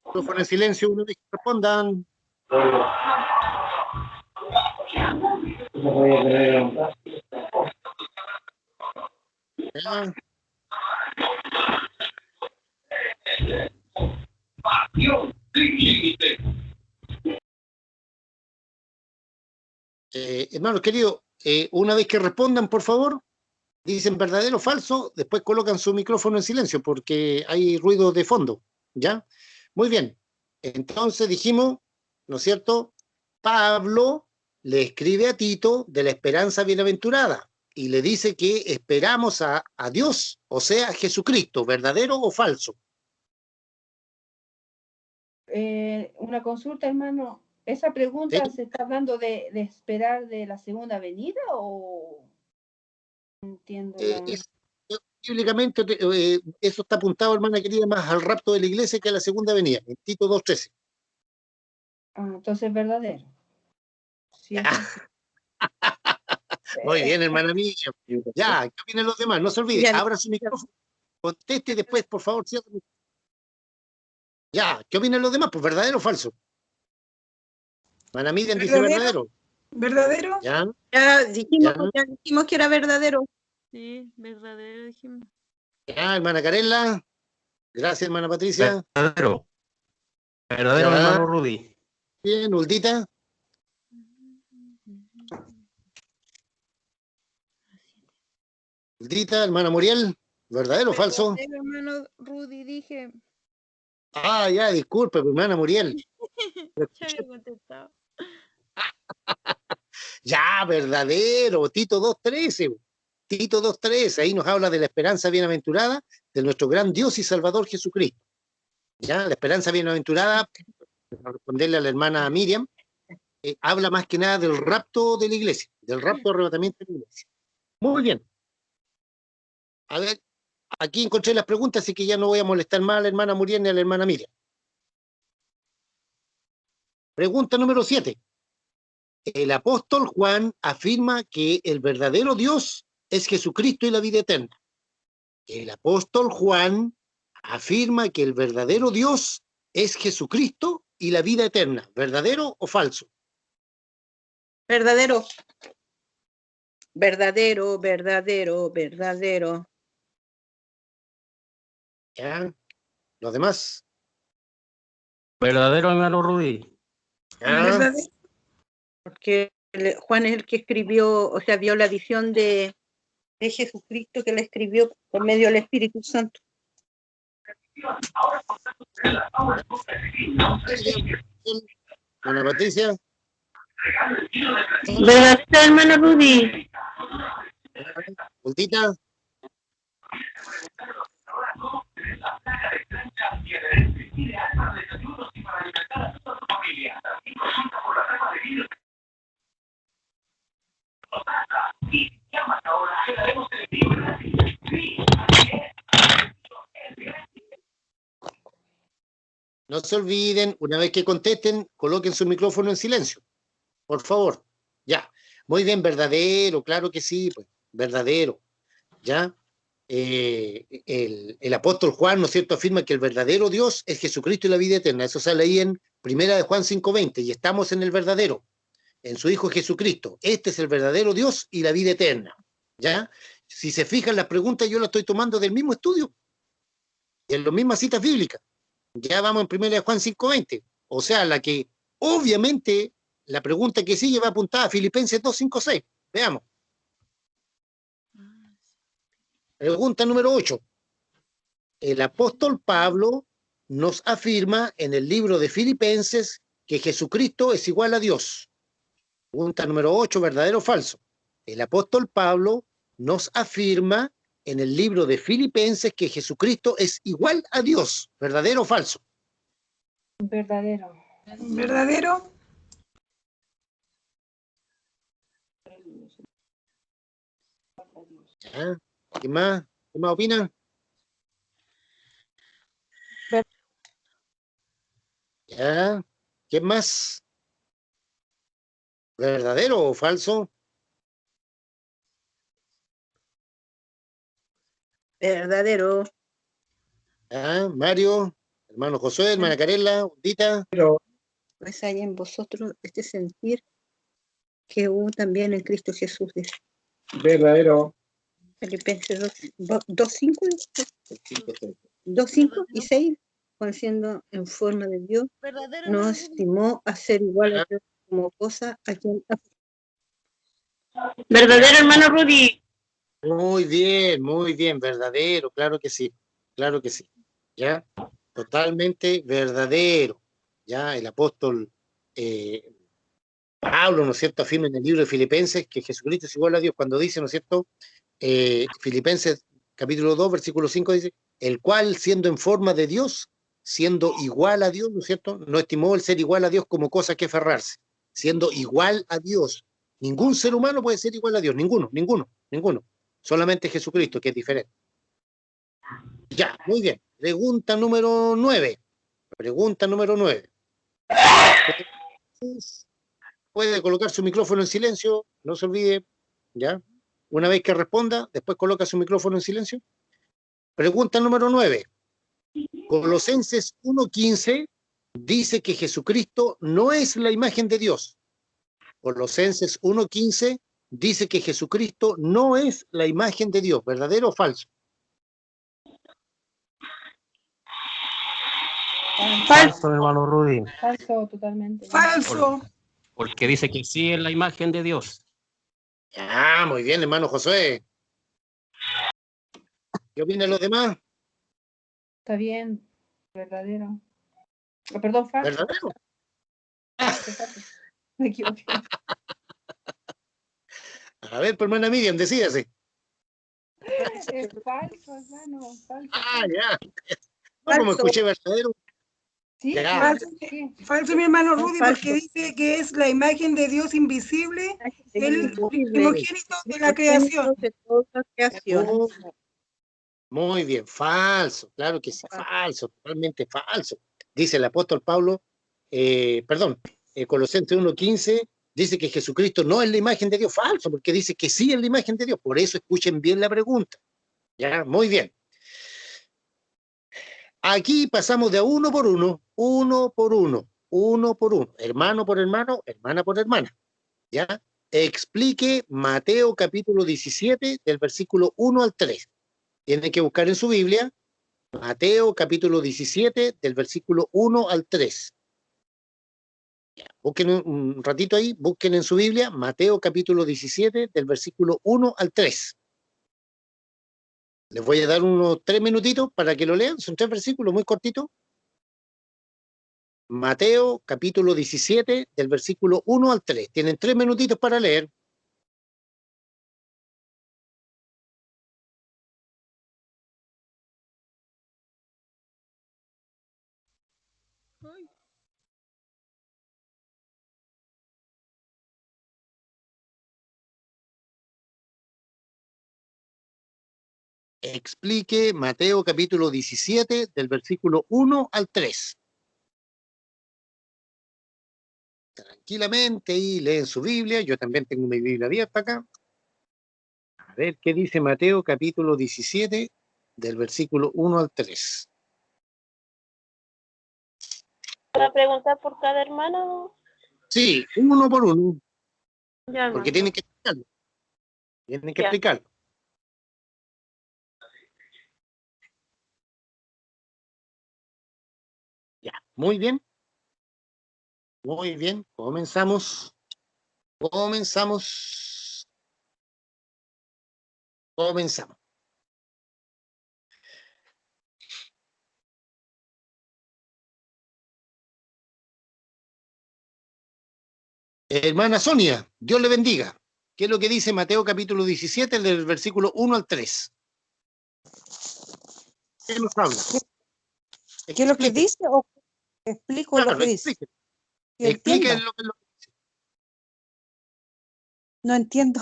micrófono en silencio una vez que respondan. Ya. Hermanos queridos, una vez que respondan, por favor, dicen verdadero o falso, después colocan su micrófono en silencio porque hay ruido de fondo, ¿ya? Muy bien. Entonces dijimos, ¿no es cierto? Pablo le escribe a Tito de la esperanza bienaventurada y le dice que esperamos a Dios, o sea, a Jesucristo, ¿verdadero o falso? Una consulta, hermano. ¿Esa pregunta se está hablando de esperar de la segunda venida o no entiendo? Bíblicamente, eso está apuntado, hermana querida, más al rapto de la iglesia que a la segunda venida, en Tito 2:13. Entonces es verdadero. Sí, es así. Muy bien, hermana mía. Ya, ¿qué opinan los demás? No se olvide, Ya. abra su micrófono, conteste y después, por favor, cierre. Ya, ¿qué opinan los demás? Pues verdadero o falso. Hermana Miriam dice verdadero. ¿Verdadero? Ya, Ya dijimos que era verdadero. Sí, verdadero, dijimos. ya, hermana Carela. Gracias, hermana Patricia. Verdadero. Verdadero, Ya. hermano Rudy. Bien, Uldita. Uldita, hermana Muriel. ¿Verdadero o falso? Verdadero, hermano Rudy, dije. Ah, ya, disculpe, hermana Muriel. Ya había contestado. Ya, verdadero, Tito 2:13. Tito 2:13, ahí nos habla de la esperanza bienaventurada de nuestro gran Dios y Salvador Jesucristo. Ya, la esperanza bienaventurada, para responderle a la hermana Miriam, habla más que nada del rapto de la iglesia, del rapto de arrebatamiento de la iglesia. Muy bien. A ver, aquí encontré las preguntas, así que ya no voy a molestar más a la hermana Muriel ni a la hermana Miriam. Pregunta número 7. El apóstol Juan afirma que el verdadero Dios es Jesucristo y la vida eterna. El apóstol Juan afirma que el verdadero Dios es Jesucristo y la vida eterna. ¿Verdadero o falso? Verdadero. Verdadero, verdadero, verdadero. ¿Ya? ¿Los demás? Verdadero, hermano Rudy. ¿Ya? Porque Juan es el que escribió, o sea, vio la visión de Jesucristo que la escribió por medio del Espíritu Santo. Ana Patricia. Verdadero, hermano Rudy. Ultita. No se olviden, una vez que contesten, coloquen su micrófono en silencio. Por favor. Ya. Muy bien, verdadero, claro que sí, pues, verdadero. ¿Ya? El apóstol Juan, ¿no es cierto?, afirma que el verdadero Dios es Jesucristo y la vida eterna. Eso sale ahí en 1 de Juan 5:20, y estamos en el verdadero, en su Hijo Jesucristo. Este es el verdadero Dios y la vida eterna. ¿Ya? Si se fijan las preguntas, yo las estoy tomando del mismo estudio, en las mismas citas bíblicas. Ya vamos en 1 de Juan 5:20. O sea, la que, obviamente, la pregunta que sigue va apuntada a Filipenses 2:5-6. Veamos. Pregunta número 8. El apóstol Pablo nos afirma en el libro de Filipenses que Jesucristo es igual a Dios. Pregunta número 8, ¿verdadero o falso? El apóstol Pablo nos afirma en el libro de Filipenses que Jesucristo es igual a Dios. ¿Verdadero o falso? Verdadero. ¿Verdadero? ¿Ah? ¿Qué más? ¿Qué más opina? ¿Ya? ¿Qué más? ¿Verdadero o falso? Verdadero. ¿Ah? Mario, hermano Josué, hermana Carela, Undita. Pues hay en vosotros este sentir que hubo también en Cristo Jesús. Verdadero. Filipenses 2:5 2:5 y 6, siendo en forma de Dios, Verdadero, no hermano Rudy. estimó a ser igual a Dios como cosa a quien Verdadero, hermano Rudy. Muy bien, verdadero, claro que sí, ¿ya? Totalmente verdadero, ¿ya? El apóstol Pablo, ¿no es cierto?, afirma en el libro de Filipenses que Jesucristo es igual a Dios cuando dice, ¿no es cierto?, Filipenses capítulo 2, versículo 5 dice, el cual siendo en forma de Dios, siendo igual a Dios, ¿no es cierto?, no estimó el ser igual a Dios como cosa que aferrarse, siendo igual a Dios. Ningún ser humano puede ser igual a Dios, ninguno. Solamente Jesucristo, que es diferente. Ya, muy bien. Pregunta número 9. Puede colocar su micrófono en silencio, no se olvide, ¿ya? Una vez que responda, después coloca su micrófono en silencio. Pregunta número 9. Colosenses 1:15 dice que Jesucristo no es la imagen de Dios. Colosenses 1:15 dice que Jesucristo no es la imagen de Dios. ¿Verdadero o falso? Falso, hermano Rudy. Falso, totalmente. Falso. Porque dice que sí es la imagen de Dios. Ah, muy bien, hermano Josué. ¿Qué opinan los demás? Está bien. Verdadero. Perdón, falso. ¿Verdadero? Me equivoqué. A ver, pues, hermana Miriam, decídase. Es falso, hermano. Falso. Ah, ya. No, como escuché verdadero. Sí, Ya. Falso, mi hermano Rudy, porque dice que es la imagen de Dios invisible, el primogénito de la creación. Oh, muy bien, falso, claro que sí, falso, totalmente falso. Dice el apóstol Pablo, Colosenses 1:15, dice que Jesucristo no es la imagen de Dios. Falso, porque dice que sí es la imagen de Dios. Por eso escuchen bien la pregunta. Ya, muy bien. Aquí pasamos de uno por uno, hermano por hermano, hermana por hermana. ¿Ya? Explique Mateo capítulo 17 del versículo 1 al 3. Tienen que buscar en su Biblia Mateo capítulo 17 del versículo 1 al 3. Ya, busquen un ratito ahí, busquen en su Biblia Mateo capítulo 17 del versículo 1 al 3. Les voy a dar unos 3 minutitos para que lo lean, son 3 versículos muy cortitos. Mateo, capítulo 17, del versículo 1 al 3. Tienen 3 minutitos para leer. Explique Mateo capítulo 17 del versículo 1 al 3. Tranquilamente y leen su Biblia. Yo también tengo mi Biblia abierta acá. A ver qué dice Mateo capítulo 17 del versículo 1 al 3. ¿Para preguntar por cada hermano? Sí, uno por uno, Ya, porque hermano. tienen que explicarlo. Tienen que Ya. explicarlo. Ya, muy bien. Muy bien, comenzamos. Comenzamos. Comenzamos. Hermana Sonia, Dios le bendiga. ¿Qué es lo que dice Mateo capítulo 17, del versículo 1 al 3? ¿Qué nos habla? ¿Qué es lo que Explique. dice o explico lo Claro, que dice? explique. Que Explique entienda. lo que No entiendo.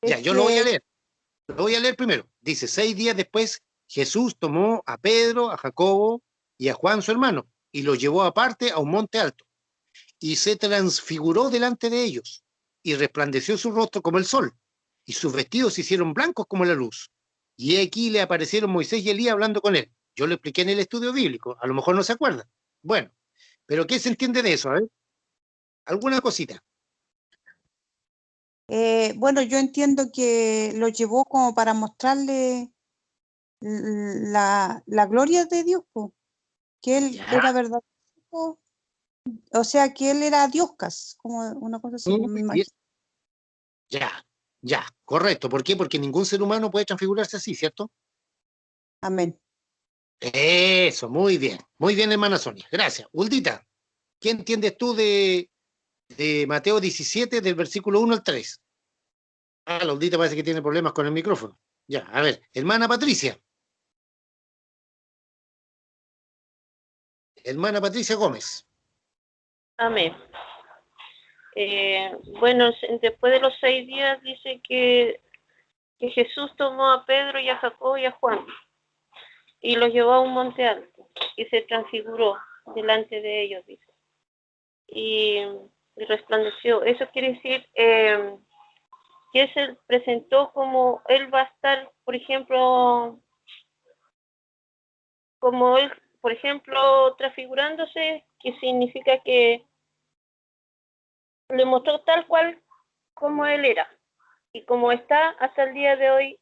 Ya, Es yo lo voy a que leer. Lo voy a leer primero. Dice, 6 días después, Jesús tomó a Pedro, a Jacobo y a Juan su hermano, y los llevó aparte a un monte alto, y se transfiguró delante de ellos, y resplandeció su rostro como el sol, y sus vestidos se hicieron blancos como la luz. Y aquí le aparecieron Moisés y Elías hablando con él. Yo lo expliqué en el estudio bíblico, a lo mejor no se acuerdan. Bueno, pero ¿qué se entiende de eso? A ver, alguna cosita. bueno, yo entiendo que lo llevó como para mostrarle la gloria de Dios, po, que él Ya, era verdadero, o sea, que él era Dioscas, como una cosa así, me muy bien. imagino. Ya, correcto. ¿Por qué? Porque ningún ser humano puede transfigurarse así, ¿cierto? Amén. Eso, muy bien. Muy bien, hermana Sonia. Gracias. Uldita, ¿qué entiendes tú de Mateo 17, del versículo 1 al 3? Ah, la Uldita parece que tiene problemas con el micrófono. Ya, a ver, hermana Patricia. Hermana Patricia Gómez. Amén. Bueno, después de los 6 días dice que Jesús tomó a Pedro y a Jacobo y a Juan y los llevó a un monte alto y se transfiguró delante de ellos, dice. Y resplandeció. Eso quiere decir que se presentó como él va a estar, por ejemplo, como él, por ejemplo, transfigurándose, que significa que le mostró tal cual como él era y como está hasta el día de hoy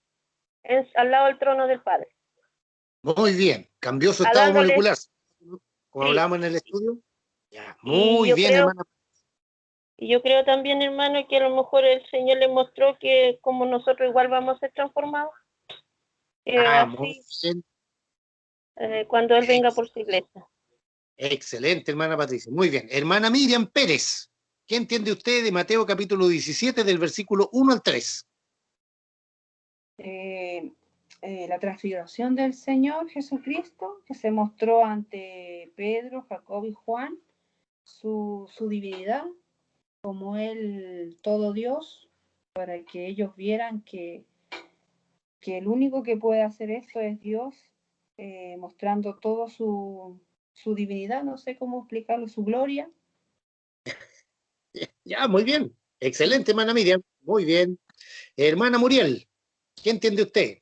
al lado del trono del Padre. Muy bien. Cambió su estado Dándole, molecular. Como sí. hablábamos en el estudio. Ya, Y muy bien, hermana. yo creo también, hermano, que a lo mejor el Señor le mostró que como nosotros igual vamos a ser transformados, Muy así, bien. cuando Él venga por su iglesia. Excelente, hermana Patricia. Muy bien. Hermana Miriam Pérez. ¿Qué entiende usted de Mateo capítulo 17, del versículo 1 al 3? La transfiguración del Señor Jesucristo, que se mostró ante Pedro, Jacob y Juan, su divinidad, como Él, todo Dios, para que ellos vieran que el único que puede hacer esto es Dios, mostrando todo su divinidad, no sé cómo explicarlo, su gloria. Ya, muy bien. Excelente, hermana Miriam. Muy bien. Hermana Muriel, ¿qué entiende usted?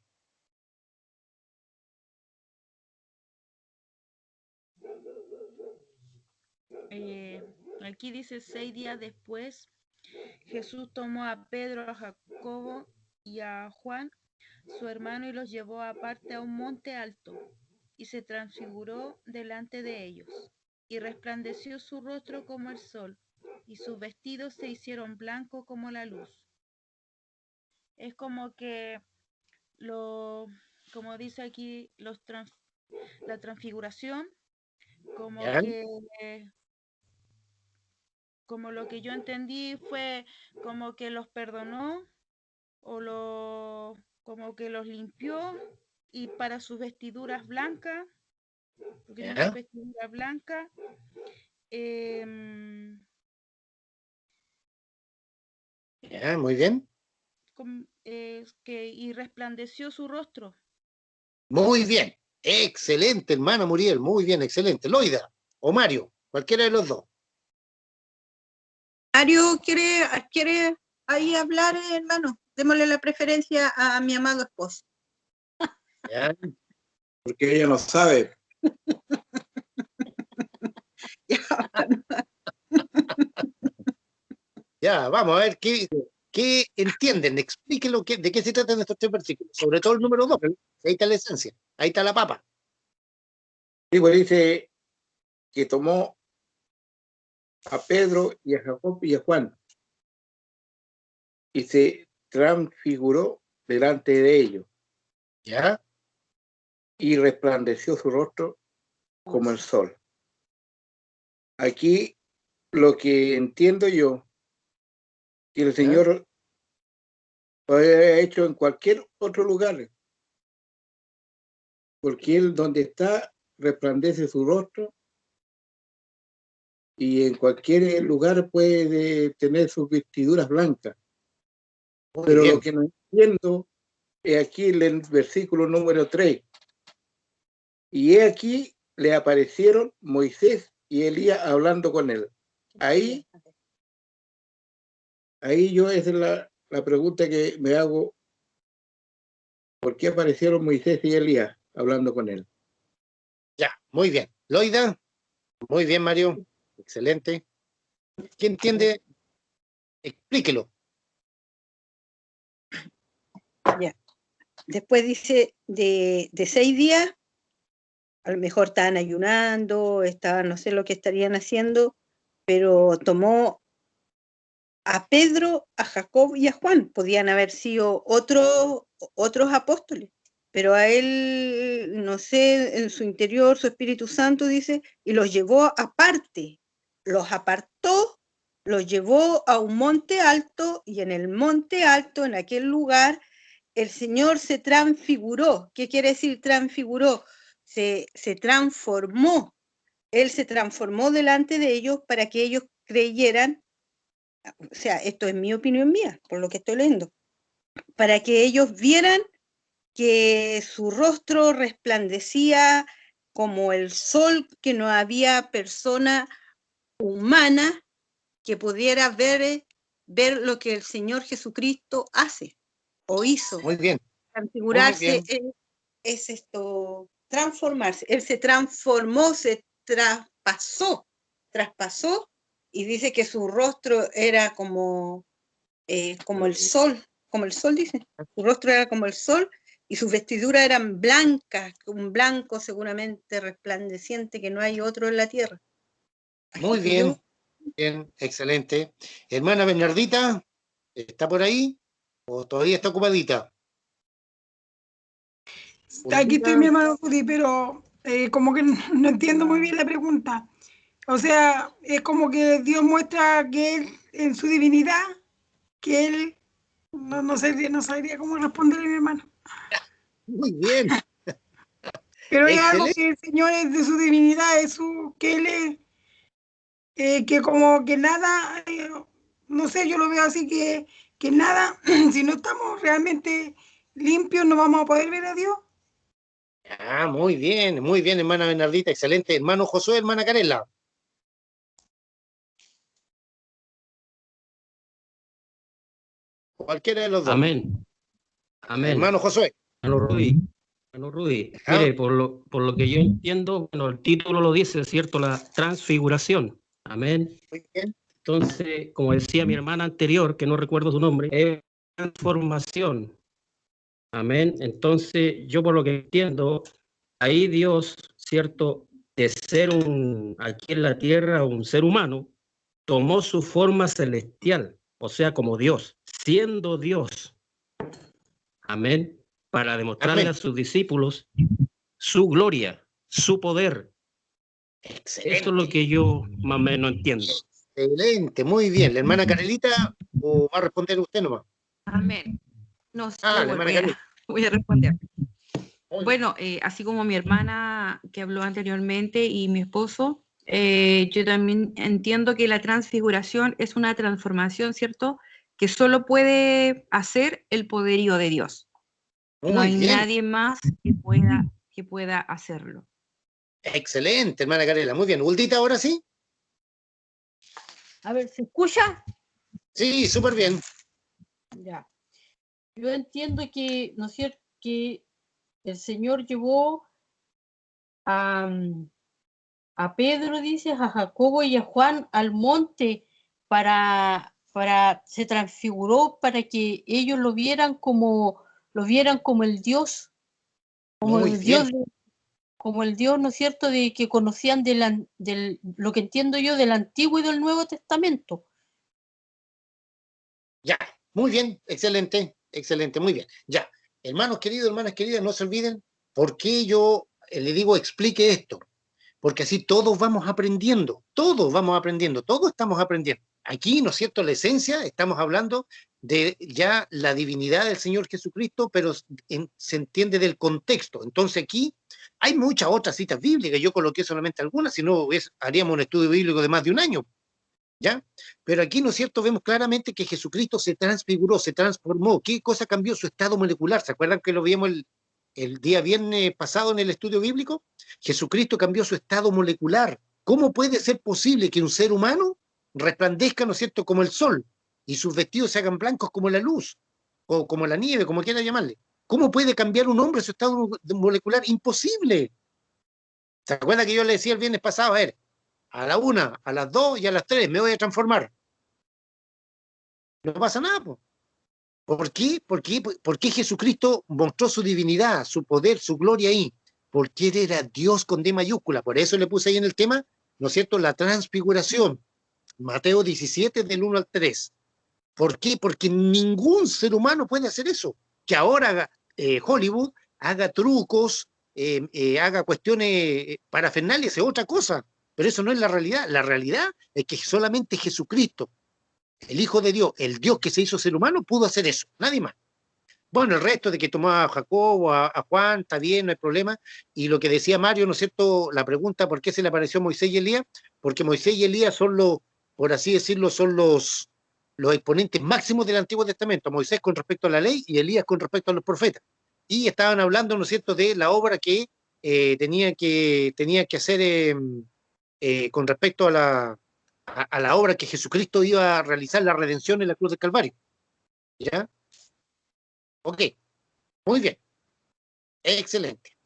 Aquí dice 6 días después, Jesús tomó a Pedro, a Jacobo y a Juan, su hermano, y los llevó aparte a un monte alto, y se transfiguró delante de ellos, y resplandeció su rostro como el sol, y sus vestidos se hicieron blancos como la luz. Es como que lo como dice aquí, la transfiguración, como ¿Ya? que, como lo que yo entendí fue como que los perdonó o como que los limpió y para sus vestiduras blancas, porque tienen sus ¿Ya? vestiduras blancas, em, ¿Ya? Muy bien. y resplandeció su rostro. Muy bien. Excelente, hermana Muriel. Muy bien, excelente. Loida o Mario, cualquiera de los dos. Mario quiere ahí hablar, hermano. Démosle la preferencia a mi amado esposo. ¿Ya? Porque ella no sabe. Ya, vamos a ver qué entienden. Explíquenlo de qué se tratan estos 3 versículos. Sobre todo el número 2, ahí está la esencia. Ahí está la papa. Sí, pues dice que tomó a Pedro y a Jacob y a Juan y se transfiguró delante de ellos. ¿Ya? Y resplandeció su rostro como el sol. Aquí lo que entiendo yo, que el Señor lo había hecho en cualquier otro lugar, porque Él donde está resplandece su rostro y en cualquier lugar puede tener sus vestiduras blancas. Muy Pero bien. lo que no entiendo es aquí en el versículo número 3. Y he aquí le aparecieron Moisés y Elías hablando con él. Ahí yo esa es la pregunta que me hago. ¿Por qué aparecieron Moisés y Elías hablando con él? Ya, muy bien. Loida, muy bien, Mario. Excelente. ¿Quién entiende? Explíquelo. Ya. Después dice de 6 días, a lo mejor estaban ayunando, no sé lo que estarían haciendo, pero tomó a Pedro, a Jacob y a Juan. Podían haber sido otros apóstoles, pero a él, no sé, en su interior, su Espíritu Santo dice, y los llevó aparte, los apartó, los llevó a un monte alto, y en el monte alto, en aquel lugar, el Señor se transfiguró. ¿Qué quiere decir transfiguró? Se transformó. Él se transformó delante de ellos para que ellos creyeran, o sea, esto es mi opinión mía, por lo que estoy leyendo, para que ellos vieran que su rostro resplandecía como el sol, que no había persona humana que pudiera ver lo que el Señor Jesucristo hace o hizo. Muy bien. Transfigurarse es esto, transformarse. Él se transformó, se traspasó y dice que su rostro era como el sol, dice. Su rostro era como el sol y sus vestiduras eran blancas, un blanco seguramente resplandeciente que no hay otro en la tierra. Muy bien. Bien, excelente. Hermana Bernardita, ¿está por ahí? ¿O todavía está ocupadita? Aquí estoy, mi hermano Rudy, pero como que no entiendo muy bien la pregunta. O sea, es como que Dios muestra que Él, en su divinidad, que Él, no sabría cómo responderle, mi hermano. Muy bien. Pero es algo que el Señor es de su divinidad, que Él es, que como que nada, no sé, yo lo veo así que nada, si no estamos realmente limpios, no vamos a poder ver a Dios. Ah, muy bien, hermana Bernardita, excelente. Hermano Josué, hermana Carela. Cualquiera de los dos. Amén. Amén. Hermano Josué. Hermano Rudy, mire, por lo que yo entiendo, bueno, el título lo dice, ¿cierto? La transfiguración. Amén. Muy bien. Entonces, como decía mi hermana anterior, que no recuerdo su nombre, es transformación. Amén. Entonces, yo por lo que entiendo, ahí Dios, ¿cierto? De ser aquí en la tierra, un ser humano, tomó su forma celestial, o sea, como Dios, siendo Dios. Amén. para demostrarle Amén. a sus discípulos su gloria, su poder. Excelente. Eso es lo que yo más o menos entiendo. Excelente, muy bien. La hermana Carelita, ¿o va a responder usted nomás? Amén. No, sí, Ah, yo la igual hermana Carelita. voy a responder. Muy Bueno, así como mi hermana que habló anteriormente y mi esposo, yo también entiendo que la transfiguración es una transformación, ¿cierto? Que solo puede hacer el poderío de Dios. No Muy hay bien. nadie más que pueda hacerlo. Excelente, hermana Carela. Muy bien. Uldita, ahora sí. A ver, ¿se escucha? Sí, súper bien. Ya. Yo entiendo que, ¿no es cierto?, que el Señor llevó a Pedro, dices, a Jacobo y a Juan al monte se transfiguró para que ellos lo vieran como el Dios, como Muy el bien. Dios, como el Dios, ¿no es cierto?, de que conocían lo que entiendo yo del Antiguo y del Nuevo Testamento. Ya, muy bien, excelente, excelente, muy bien. Ya, hermanos queridos, hermanas queridas, no se olviden por qué yo le digo explique esto, porque así todos vamos aprendiendo, todos estamos aprendiendo. Aquí, ¿no es cierto?, la esencia, estamos hablando de ya la divinidad del Señor Jesucristo, pero se entiende del contexto. Entonces aquí hay muchas otras citas bíblicas, yo coloqué solamente algunas, si no haríamos un estudio bíblico de más de un año. ¿Ya? Pero aquí, ¿no es cierto?, vemos claramente que Jesucristo se transfiguró, se transformó. ¿Qué cosa cambió? Su estado molecular. ¿Se acuerdan que lo vimos el día viernes pasado en el estudio bíblico? Jesucristo cambió su estado molecular. ¿Cómo puede ser posible que un ser humano resplandezca, ¿no es cierto?, como el sol y sus vestidos se hagan blancos como la luz o como la nieve, como quiera llamarle? ¿Cómo puede cambiar un hombre su estado molecular? Imposible. ¿Se acuerdan que yo le decía el viernes pasado? A ver, a la 1, a las 2 y a las 3 me voy a transformar. No pasa nada, po. ¿Por qué? ¿Por qué Jesucristo mostró su divinidad, su poder, su gloria ahí? Porque él era Dios con D mayúscula. Por eso le puse ahí en el tema, ¿no es cierto?, la transfiguración. Mateo 17, del 1 al 3. ¿Por qué? Porque ningún ser humano puede hacer eso. Que ahora Hollywood haga trucos, haga cuestiones parafernales, es otra cosa. Pero eso no es la realidad. La realidad es que solamente Jesucristo, el Hijo de Dios, el Dios que se hizo ser humano, pudo hacer eso, nadie más. Bueno, el resto de que tomó a Jacobo, a Juan, está bien, no hay problema. Y lo que decía Mario, ¿no es cierto?, la pregunta, ¿por qué se le apareció Moisés y Elías? Porque Moisés y Elías son los, por así decirlo, son los exponentes máximos del Antiguo Testamento. Moisés con respecto a la ley y Elías con respecto a los profetas. Y estaban hablando, ¿no es cierto?, de la obra que tenía que hacer con respecto a la obra que Jesucristo iba a realizar, la redención en la cruz del Calvario. ¿Ya? Ok, muy bien. Excelente.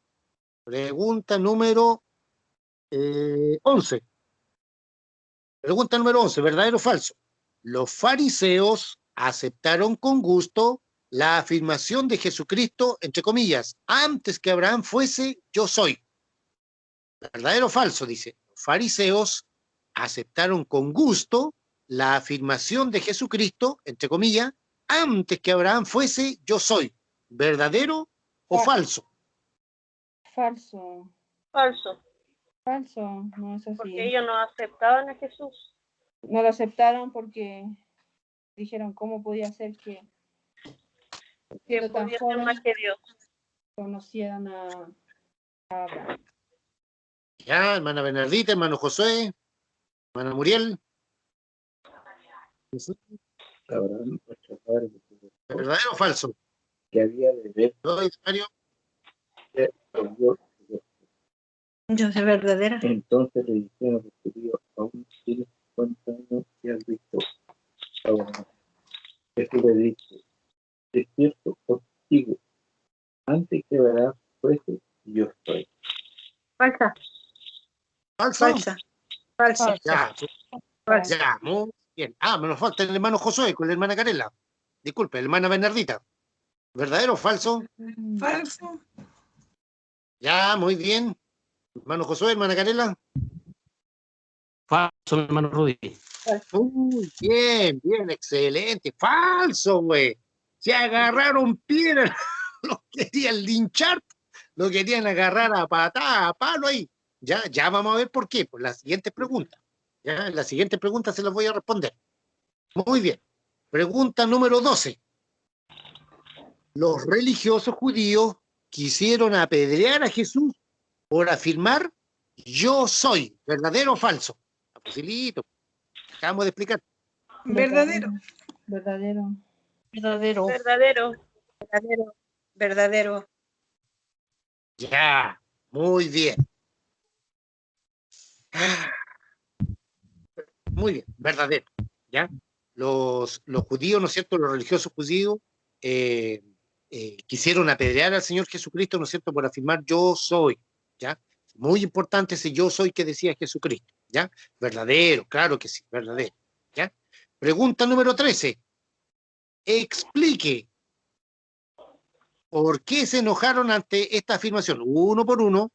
Pregunta número 11. Pregunta número 11, ¿verdadero o falso? Los fariseos aceptaron con gusto la afirmación de Jesucristo, entre comillas, antes que Abraham fuese, yo soy. ¿Verdadero o falso? Dice. Los fariseos aceptaron con gusto la afirmación de Jesucristo, entre comillas, antes que Abraham fuese, yo soy. ¿Verdadero o falso? Falso. Falso, Falso. No es porque así. ellos no aceptaban a Jesús. No lo aceptaron porque dijeron cómo podía ser que Que siendo tan podía ser joven más que Dios. conocieran a Abraham. Ya, hermana Bernardita, hermano Josué, hermana Muriel. Abraham, nuestro padre, ¿Verdadero o falso? que había de ver Mario. Yo sé verdadera. Entonces le dijeron a los judíos, aún tienes 50 años y has visto a Abraham. Jesús le dijo, es cierto, os digo, antes que Abraham fuese, yo estoy. Falsa. ¿Falso? Falsa. Falsa. Ya, Falsa. ya, muy bien. Ah, me nos falta el hermano Josué con la hermana Carela. Disculpe, la hermana Bernardita. ¿Verdadero o falso? Falso. Ya, muy bien. Hermano Josué, hermana Carela. Falso, hermano Rudy. Muy bien, bien, excelente. Falso, güey. Se agarraron piedras. lo querían linchar, lo querían agarrar a patada, a palo ahí. Ya vamos a ver por qué. Por la siguiente pregunta. Ya, la siguiente pregunta se las voy a responder. Muy bien. Pregunta número 12. Los religiosos judíos quisieron apedrear a Jesús por afirmar yo soy, ¿verdadero o falso? Facilito. Acabamos de explicar. Verdadero. Verdadero. Verdadero. Verdadero. Verdadero. Verdadero. Ya, muy bien. Muy bien, verdadero. ¿Ya? Los judíos, ¿no es cierto? Los religiosos judíos quisieron apedrear al Señor Jesucristo, ¿no es cierto? Por afirmar yo soy. ¿Ya? Muy importante ese yo soy que decía Jesucristo. ¿Ya? Verdadero, claro que sí, verdadero. ¿Ya? Pregunta número 13. Explique por qué se enojaron ante esta afirmación. Uno por uno.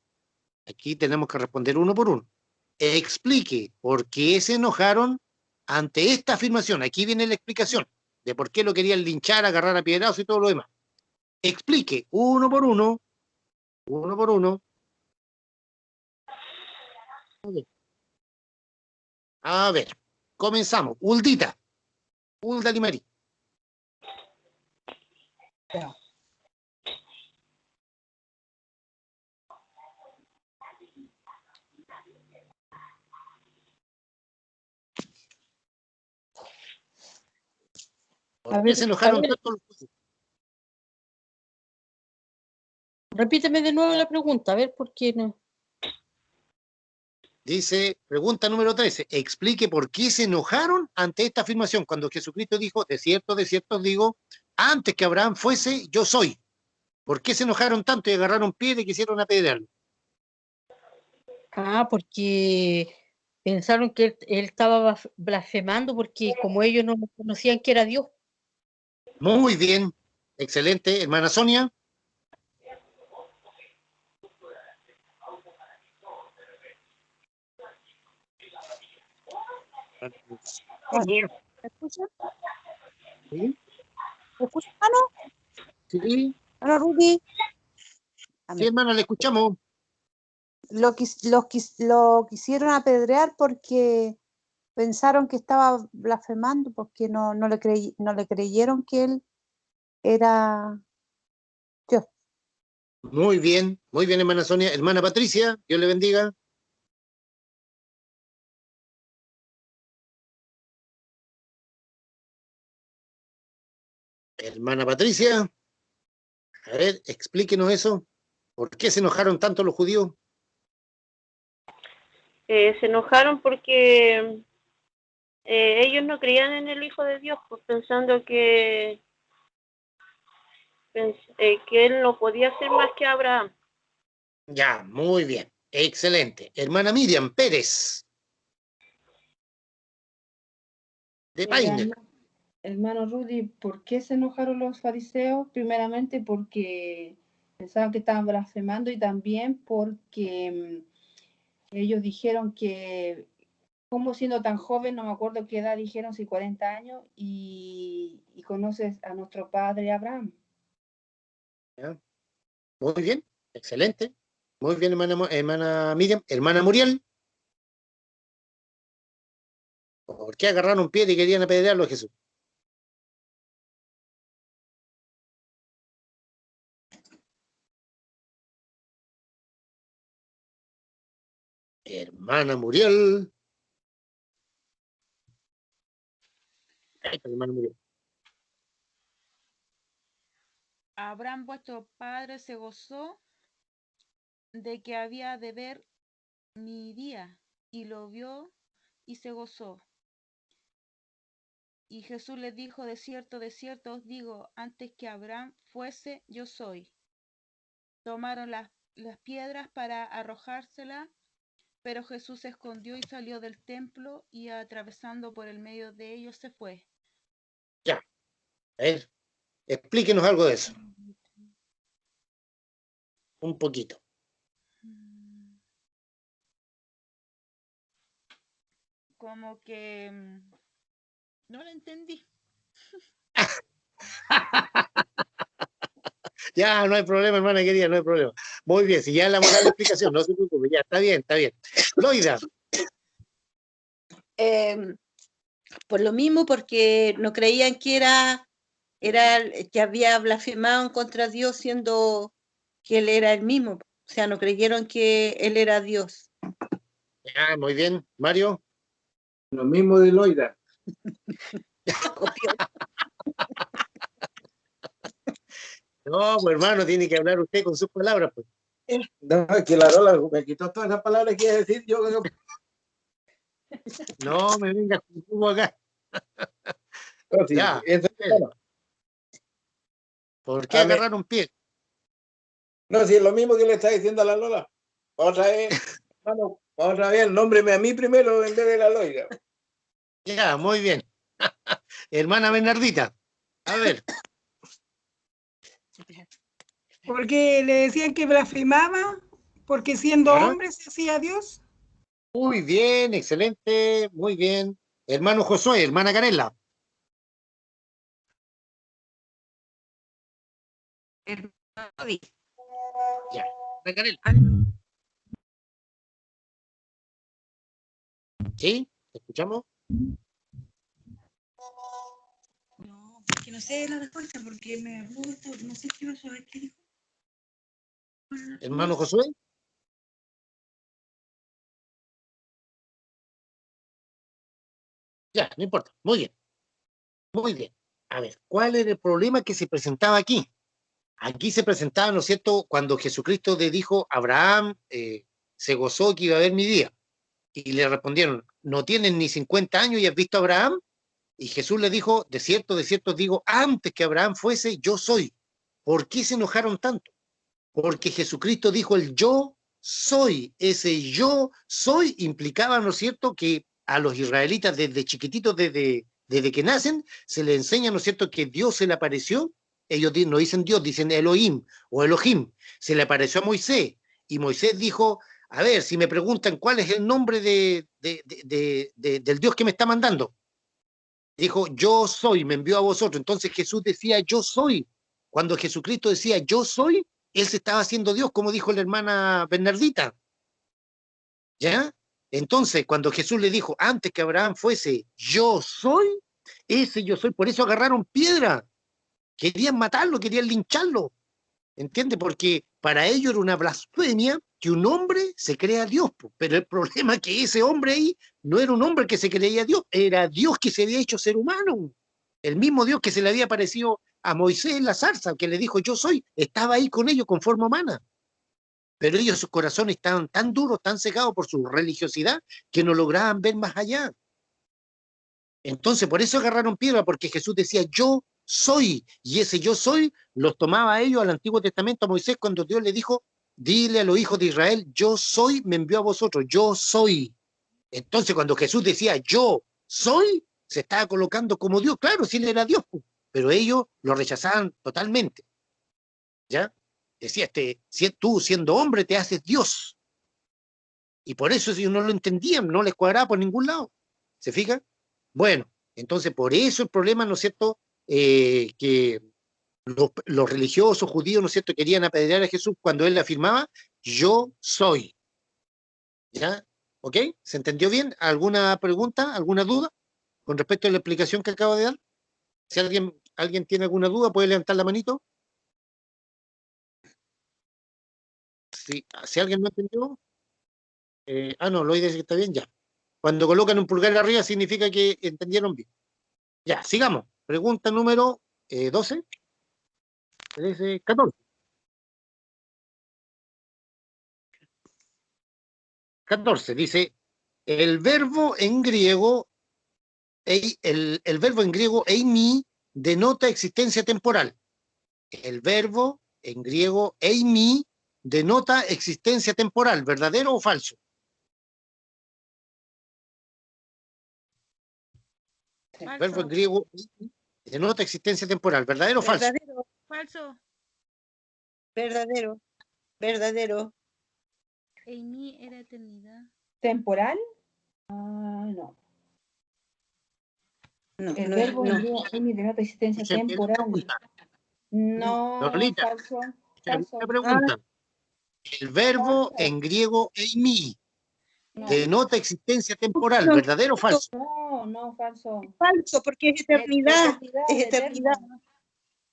Aquí tenemos que responder uno por uno. Explique por qué se enojaron ante esta afirmación. Aquí viene la explicación de por qué lo querían linchar, agarrar a piedrazos y todo lo demás. Explique uno por uno. Uno por uno. A ver, comenzamos. Uldita. Ulda Limarí. ¿Por qué se enojaron tanto los judíos? Repíteme de nuevo la pregunta, a ver por qué no. Dice, pregunta número 13, explique por qué se enojaron ante esta afirmación cuando Jesucristo dijo, de cierto os digo, antes que Abraham fuese, yo soy. ¿Por qué se enojaron tanto y agarraron piedra y quisieron apedrearlo? Ah, porque pensaron que él estaba blasfemando porque como ellos no conocían que era Dios. Muy bien, excelente. Hermana Sonia. ¿Me escuchan? ¿Sí? ¿Me escuchan, hermano? Sí. Hola, Rudy. Sí, hermana, le escuchamos. Lo quisieron apedrear porque pensaron que estaba blasfemando, porque no le creyeron que él era Dios. Muy bien, hermana Sonia. Hermana Patricia, Dios le bendiga. Hermana Patricia, a ver, explíquenos eso. ¿Por qué se enojaron tanto los judíos? Se enojaron porque ellos no creían en el Hijo de Dios, pues, pensando que él no podía ser más que Abraham. Ya, muy bien, excelente. Hermana Miriam Pérez, de Paine. Hermano Rudy, ¿por qué se enojaron los fariseos? Primeramente porque pensaban que estaban blasfemando y también porque ellos dijeron que, como siendo tan joven, no me acuerdo qué edad dijeron, si 40 años, y conoces a nuestro padre Abraham. ¿Ya? Muy bien, excelente. Muy bien, hermana Miriam. Hermana Muriel. ¿Por qué agarraron piedra y querían apedrearlo a Jesús? Hermana Muriel. Hermana Muriel. Abraham, vuestro padre, se gozó de que había de ver mi día, y lo vio y se gozó. Y Jesús les dijo, de cierto os digo, antes que Abraham fuese, yo soy. Tomaron las piedras para arrojárselas, pero Jesús se escondió y salió del templo y atravesando por el medio de ellos se fue. Ya, a ver, explíquenos algo de eso. Un poquito. Como que no lo entendí. Ya, no hay problema, hermana querida, no hay problema. Muy bien, si ya le vamos a dar la explicación, no se preocupe, ya, está bien, está bien. Loida. Por lo mismo, porque no creían que que había blasfemado contra Dios siendo que él era el mismo. O sea, no creyeron que él era Dios. Ya, muy bien. Mario. Lo mismo de Loida. No, pues hermano, tiene que hablar usted con sus palabras, pues. No, es que la Lola me quitó todas las palabras que iba a decir yo. No, me venga con tubo acá. No, sí, Ya. ¿Por qué agarrar un pie? No, sí, es lo mismo que le está diciendo a la Lola. Otra vez, hermano, otra vez, nómbreme a mí primero en vez de la Loida. Ya, muy bien. Hermana Bernardita, a ver. Porque le decían que blasfemaba, porque siendo hombre se hacía Dios. Muy bien, excelente, muy bien. Hermano Josué, hermana Canela. Ya, Canela. ¿Sí? ¿Te escuchamos? No, que no sé la respuesta porque me gusta, no sé qué pasó, ¿qué dijo? Hermano Josué. Ya, no importa. Muy bien. Muy bien. A ver, ¿cuál era el problema que se presentaba aquí? Aquí se presentaba, ¿no es cierto?, cuando Jesucristo le dijo a Abraham, se gozó que iba a haber mi día. Y le respondieron, ¿no tienes ni 50 años y has visto a Abraham? Y Jesús le dijo, de cierto os digo, antes que Abraham fuese, yo soy. ¿Por qué se enojaron tanto? Porque Jesucristo dijo el yo soy. Ese yo soy implicaba, ¿no es cierto?, que a los israelitas desde chiquititos, desde que nacen, se les enseña, ¿no es cierto?, que Dios se le apareció. Ellos no dicen Dios, dicen Elohim o Elohim. Se le apareció a Moisés y Moisés dijo, a ver, si me preguntan cuál es el nombre del Dios que me está mandando, dijo, yo soy, me envió a vosotros. Entonces Jesús decía, yo soy. Cuando Jesucristo decía, yo soy, él se estaba haciendo Dios, como dijo la hermana Bernardita. ¿Ya? Entonces, cuando Jesús le dijo, antes que Abraham fuese, yo soy, ese yo soy, por eso agarraron piedra. Querían matarlo, querían lincharlo. ¿Entiende? Porque para ellos era una blasfemia que un hombre se crea Dios. Pero el problema es que ese hombre ahí no era un hombre que se creía Dios, era Dios que se había hecho ser humano. El mismo Dios que se le había aparecido a Moisés en la zarza, que le dijo yo soy, estaba ahí con ellos con forma humana. Pero ellos, sus corazones estaban tan duros, tan cegados por su religiosidad, que no lograban ver más allá. Entonces, por eso agarraron piedra, porque Jesús decía, yo soy, y ese yo soy los tomaba a ellos al Antiguo Testamento, a Moisés, cuando Dios le dijo, dile a los hijos de Israel, yo soy, me envió a vosotros, yo soy. Entonces, cuando Jesús decía, yo soy, se estaba colocando como Dios, claro, si él era Dios, pero ellos lo rechazaban totalmente, ¿ya? Decía, si tú siendo hombre te haces Dios, y por eso ellos no lo entendían, no les cuadraba por ningún lado, ¿se fijan? Bueno, entonces por eso el problema, ¿no es cierto?, que los religiosos judíos, ¿no es cierto?, querían apedrear a Jesús cuando él afirmaba, yo soy. ¿Ya? ¿Ok? ¿Se entendió bien? ¿Alguna pregunta, alguna duda con respecto a la explicación que acabo de dar? Si alguien tiene alguna duda, puede levantar la manito. Si alguien no entendió, no, lo dice que está bien, ya. Cuando colocan un pulgar arriba significa que entendieron bien. Ya, sigamos. Pregunta número 12. 13, 14. 14 dice, el verbo en griego, el verbo en griego eimi denota existencia temporal. El verbo en griego eimi denota existencia temporal, ¿verdadero o falso? El verbo en griego denota existencia temporal, ¿verdadero o falso? Verdadero. Falso. Verdadero. Verdadero. Eimi era eternidad. ¿Temporal? No. No, El no, verbo no. en griego eimi denota existencia temporal. No, Lolita, falso. una Falso. pregunta. El verbo en griego eimi No. denota existencia temporal, ¿verdadero o falso? No, falso. Falso, porque es eternidad. Es eternidad.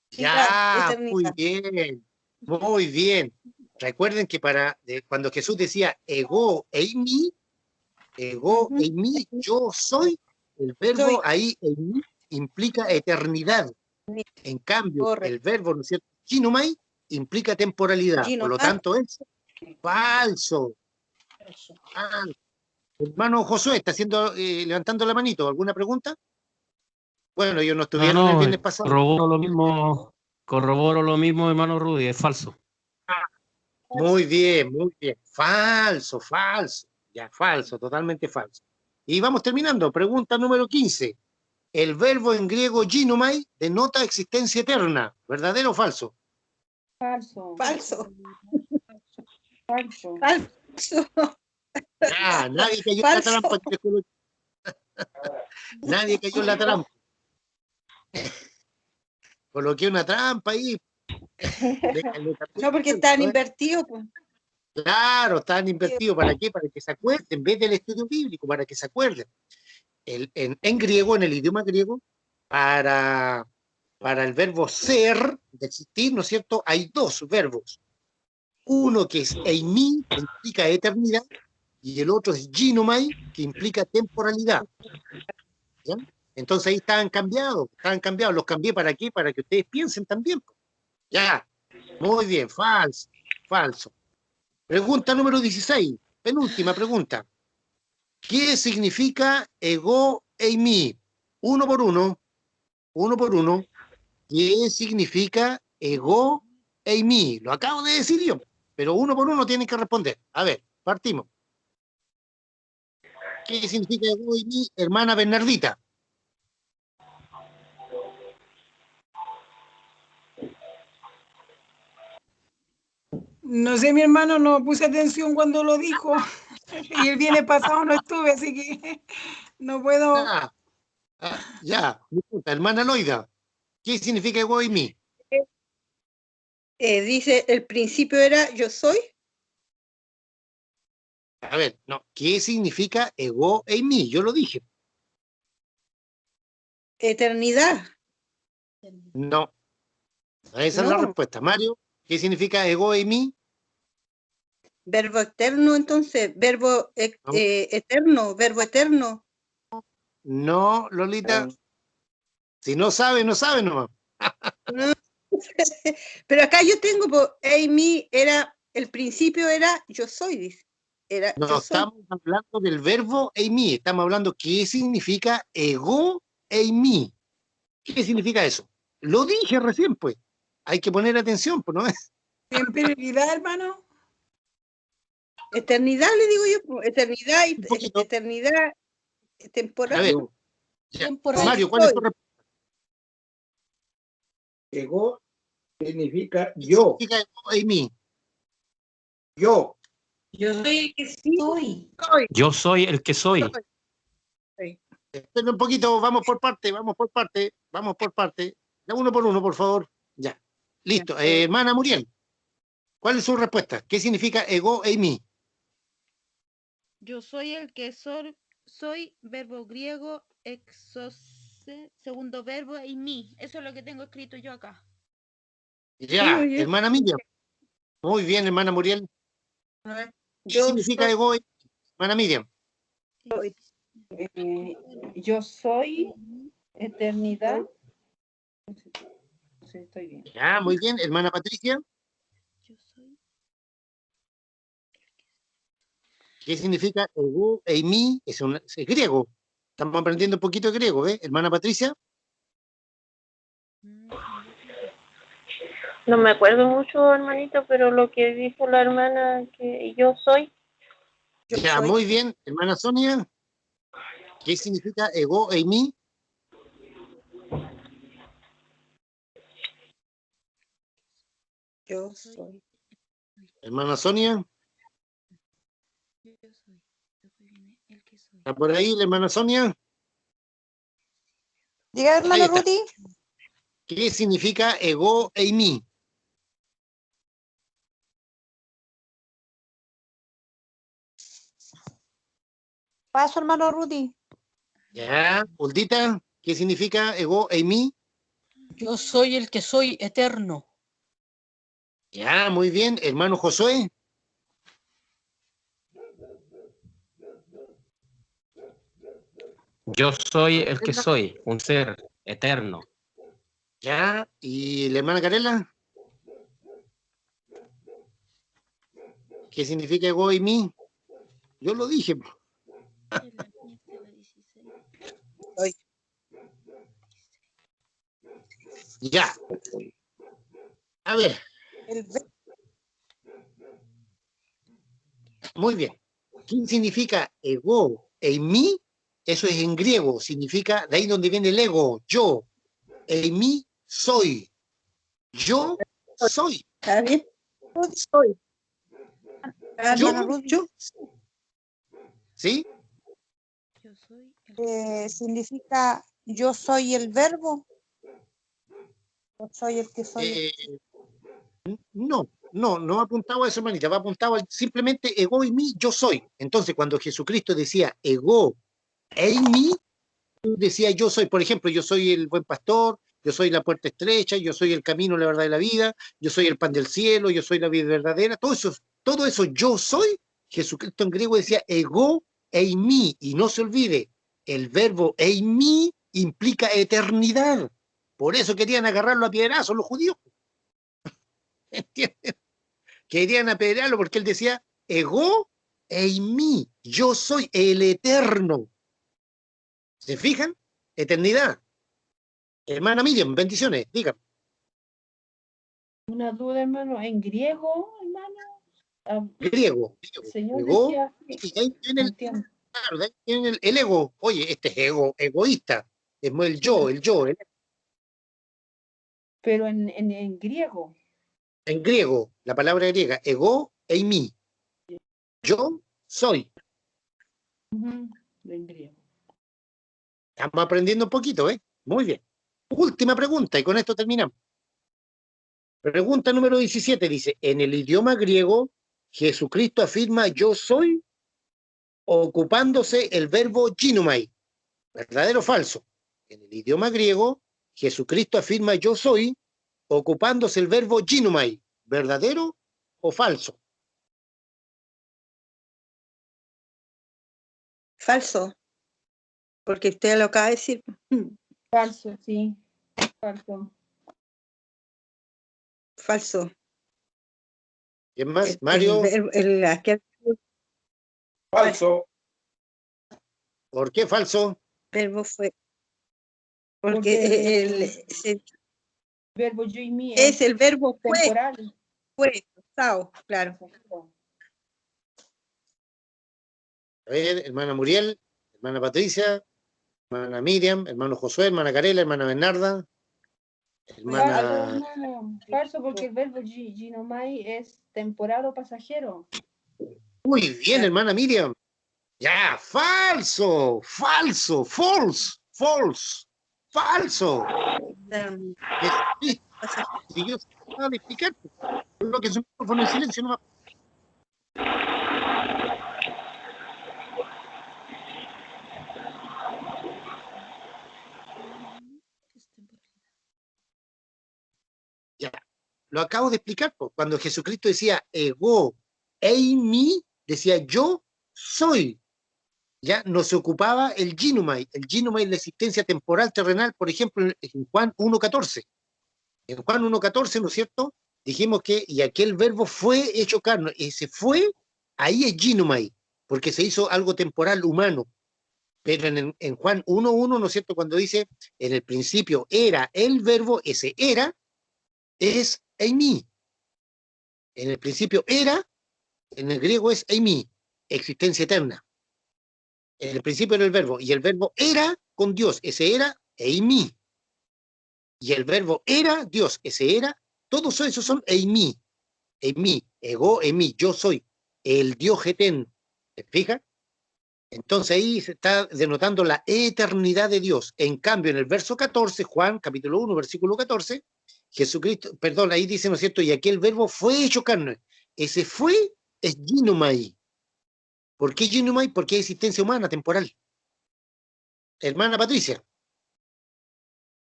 Ya, muy eternidad. bien, muy bien. Recuerden que cuando Jesús decía ego eimi, yo soy, el verbo ahí eimi implica eternidad. En cambio, el verbo, ¿no es cierto? Ginomai implica temporalidad, por lo tanto es falso. Hermano Josué, está levantando la manito. ¿Alguna pregunta? Bueno, ellos no estuvieron el viernes pasado. Corroboro lo mismo, hermano Rudy, es falso. Muy bien, muy bien. Falso. Ya, falso, totalmente falso. Y vamos terminando. Pregunta número 15. El verbo en griego ginomai denota existencia eterna. ¿Verdadero o falso? Falso. Falso. Falso. Falso. Ya, nadie cayó en la trampa. Nadie cayó en la trampa. Coloqué una trampa ahí. No, porque están invertidos. Pues. Claro, están invertidos. ¿Para qué? Para que se acuerden, en vez del estudio bíblico, para que se acuerden. En griego, en el idioma griego, para el verbo ser, de existir, ¿no es cierto? Hay dos verbos. Uno que es eimi, que implica eternidad, y el otro es ginomai, que implica temporalidad. ¿Ya? Entonces ahí estaban cambiados. Los cambié ¿para qué? Para que ustedes piensen también. Ya, muy bien, falso. Pregunta número 16, penúltima pregunta. ¿Qué significa ego eimi? Uno por uno. ¿Qué significa ego eimi? Lo acabo de decir yo, pero uno por uno tienen que responder. A ver, partimos. ¿Qué significa ego eimi, hermana Bernardita? No sé, mi hermano, no puse atención cuando lo dijo. Y el viernes pasado no estuve, así que no puedo. Ya, hermana Loida, ¿qué significa ego eimi? Dice, el principio era yo soy. A ver, no, ¿qué significa ego eimi? Yo lo dije. Eternidad. No. Esa es la respuesta. Mario, ¿qué significa ego eimi? Verbo eterno, entonces, verbo eterno, verbo eterno. No, Lolita. Si no sabe, no sabe nomás. No. Pero acá yo tengo, eimi era, el principio era yo soy, dice. No, estamos hablando del verbo eimi. Estamos hablando qué significa ego eimi. ¿Qué significa eso? Lo dije recién, pues. Hay que poner atención, pues, ¿no es? ¿Temporalidad, hermano? Eternidad, le digo yo, eternidad y eternidad temporal. A ver, Mario, ¿cuál es tu respuesta? Ego significa yo. ¿Qué significa ego eimi? Yo. Yo soy el que soy. Yo soy el que soy. Esperen un poquito, vamos por parte. Ya, uno por uno, por favor. Ya. Listo. Hermana Muriel, ¿cuál es su respuesta? ¿Qué significa ego eimi? Yo soy el que soy, verbo griego, exose, segundo verbo, y mí. Eso es lo que tengo escrito yo acá. Ya, hermana Miriam. Muy bien, hermana Muriel. ¿Qué significa ego eimi, hermana Miriam? Yo soy eternidad. Sí, estoy bien. Ya, muy bien, hermana Patricia. ¿Qué significa ego eimi? Es griego. Estamos aprendiendo un poquito de griego, ¿eh? Hermana Patricia. No me acuerdo mucho, hermanito, pero lo que dijo la hermana que yo soy. Ya, muy bien, hermana Sonia. ¿Qué significa ego eimi? Yo soy. Hermana Sonia. ¿Está por ahí la hermana Sonia? Diga, hermano Ahí está. Rudy. ¿Qué significa ego eimi? Paso, hermano Rudy. Ya, Uldita, ¿qué significa ego eimi? Yo soy el que soy eterno. Ya, muy bien. Hermano Josué. Yo soy el que soy, un ser eterno. Ya, ¿y la hermana Carela? ¿Qué significa ego eimi? Yo lo dije. Ya. A ver. Muy bien. ¿Qué significa ego eimi? Eso es en griego. Significa, de ahí donde viene el ego, yo. Eimi, soy. Yo soy. ¿Está bien? Soy. Hermano Rudy. Yo. ¿Sí? Significa yo soy el verbo. Yo soy el que soy. No apuntaba a eso, hermanita, va apuntado simplemente ego eimi, yo soy. Entonces, cuando Jesucristo decía ego eimi, decía yo soy, por ejemplo, yo soy el buen pastor, yo soy la puerta estrecha, yo soy el camino, la verdad y la vida, yo soy el pan del cielo, yo soy la vida verdadera, todo eso yo soy. Jesucristo en griego decía ego eimi, y no se olvide, el verbo eimi implica eternidad. Por eso querían agarrarlo a piedrazos los judíos. ¿Entienden? Querían apedrearlo porque él decía ego eimi, yo soy el eterno. ¿Se fijan? Eternidad. Hermana Miriam, bendiciones, dígame. Una duda, hermano, en griego, hermano. Griego. El Señor Ego, decía, y ahí tiene el ego. Oye, este es egoísta. Es el yo. Pero en griego. En griego, la palabra griega, ego eimi. Yo soy. En griego. Estamos aprendiendo un poquito, ¿eh? Muy bien. Última pregunta, y con esto terminamos. Pregunta número 17 dice, en el idioma griego, Jesucristo afirma yo soy, ocupándose el verbo ginomai. ¿Verdadero o falso? En el idioma griego, Jesucristo afirma yo soy, ocupándose el verbo ginomai. ¿Verdadero o falso? Falso. Porque usted lo acaba de decir. Falso, sí. Falso. Falso. ¿Quién más? Mario. Falso. ¿Por qué falso? Verbo fue. Porque el verbo yo y mí es el verbo temporal. Fue, pasado, claro. A ver, hermana Muriel, hermana Patricia, hermana Miriam, hermano Josué, hermana Carela, hermana Bernarda, hermana... Falso, porque el verbo ginomai es temporal o pasajero. Muy bien, hermana Miriam. Ya, falso, falso, false. Si yo acabo de explicar, lo que es un micrófono en silencio no va. Ya, lo acabo de explicar, pues, cuando Jesucristo decía ego eimi, decía yo soy. Ya no se ocupaba el ginomai. El ginomai es la existencia temporal terrenal, por ejemplo, en Juan 1.14. En Juan 1.14, ¿no es cierto? Dijimos que, y aquel verbo fue hecho carne. Ese fue, ahí es ginomai, porque se hizo algo temporal humano. Pero en Juan 1.1, ¿no es cierto? Cuando dice, en el principio era el verbo, ese era, es eimi. En el principio era, en el griego es eimi, existencia eterna. En el principio era el verbo, y el verbo era con Dios, ese era eimi. Y el verbo era Dios, ese era, todos esos son eimi. Eimi, ego, eimi, yo soy, el Dios Getén. ¿Te fijas? Entonces ahí se está denotando la eternidad de Dios. En cambio, en el verso 14, Juan, capítulo 1, versículo 14, Jesucristo, perdón, ahí dice, ¿no es cierto? Y aquel verbo fue hecho carne. Ese fue es ginomai. ¿Por qué ginomai? Porque hay existencia humana, temporal. Hermana Patricia,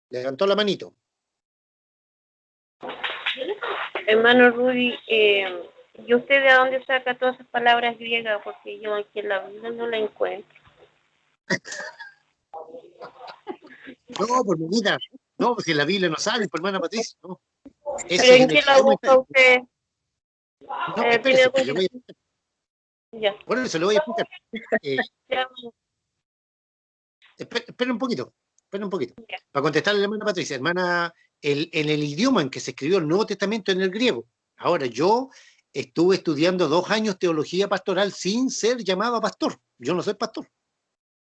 levantó la manito. Hermano Rudy, ¿y usted de dónde saca todas esas palabras griegas? Porque yo aquí en la Biblia no la encuentro. No, por mi vida. No, porque en la Biblia no sale, por hermana Patricia. No. ¿Pero en qué la busca usted? No, espérese, pues, le voy a explicar. Ya. Por eso le voy a explicar. Espera un poquito. Ya. Para contestarle a la hermana Patricia, hermana, en el idioma en que se escribió el Nuevo Testamento en el griego. Ahora, yo estuve estudiando 2 años teología pastoral sin ser llamado a pastor. Yo no soy pastor.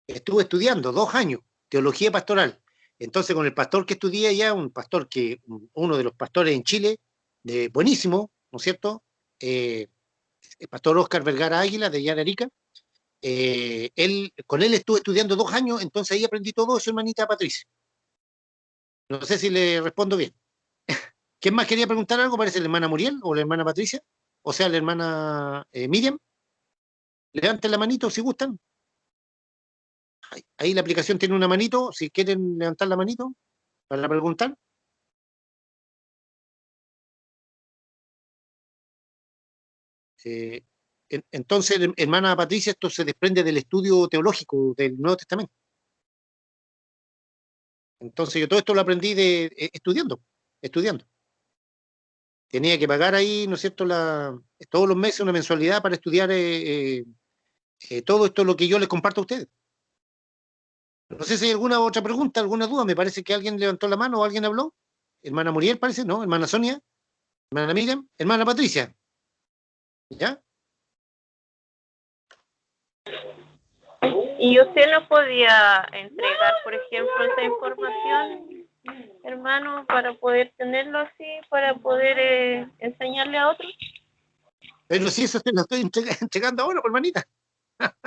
Estuve estudiando 2 años teología pastoral. Entonces, con el pastor que estudié allá, uno de los pastores en Chile, buenísimo, ¿no es cierto? El pastor Oscar Vergara Águila, de allá de Arica. Con él estuve estudiando 2 años, entonces ahí aprendí todo eso, hermanita Patricia. No sé si le respondo bien. ¿Quién más quería preguntar algo? Parece la hermana Muriel o la hermana Patricia, o sea, la hermana Miriam. Levanten la manito si gustan. Ahí la aplicación tiene una manito, si quieren levantar la manito para preguntar. Entonces, hermana Patricia, esto se desprende del estudio teológico del Nuevo Testamento. Entonces yo todo esto lo aprendí estudiando. Tenía que pagar ahí, ¿no es cierto?, todos los meses una mensualidad para estudiar todo esto, lo que yo les comparto a ustedes. No sé si hay alguna otra pregunta, alguna duda. Me parece que alguien levantó la mano o alguien habló. Hermana Muriel, parece, ¿no? Hermana Sonia, hermana Miriam, hermana Patricia. ¿Ya? ¿Y usted no podía entregar, por ejemplo, esa información, hermano, para poder tenerlo así, para poder enseñarle a otros? Pero si eso te lo estoy entregando ahora, hermanita.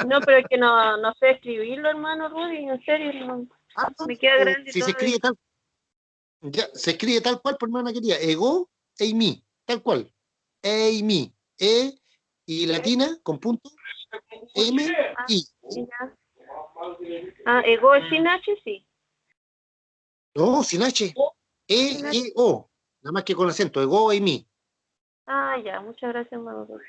No, pero es que no sé escribirlo, hermano Rudy, en serio, no. Me queda grande si todo. Se escribe tal, ya, se escribe tal cual, por hermana querida. Ego, eimi, tal cual. Eimi, y latina, con punto, M, I. Ego es sin H, sí. No, sin H. E-O. Nada más que con acento. Ego, eimi. Ya, muchas gracias, hermano Rudy.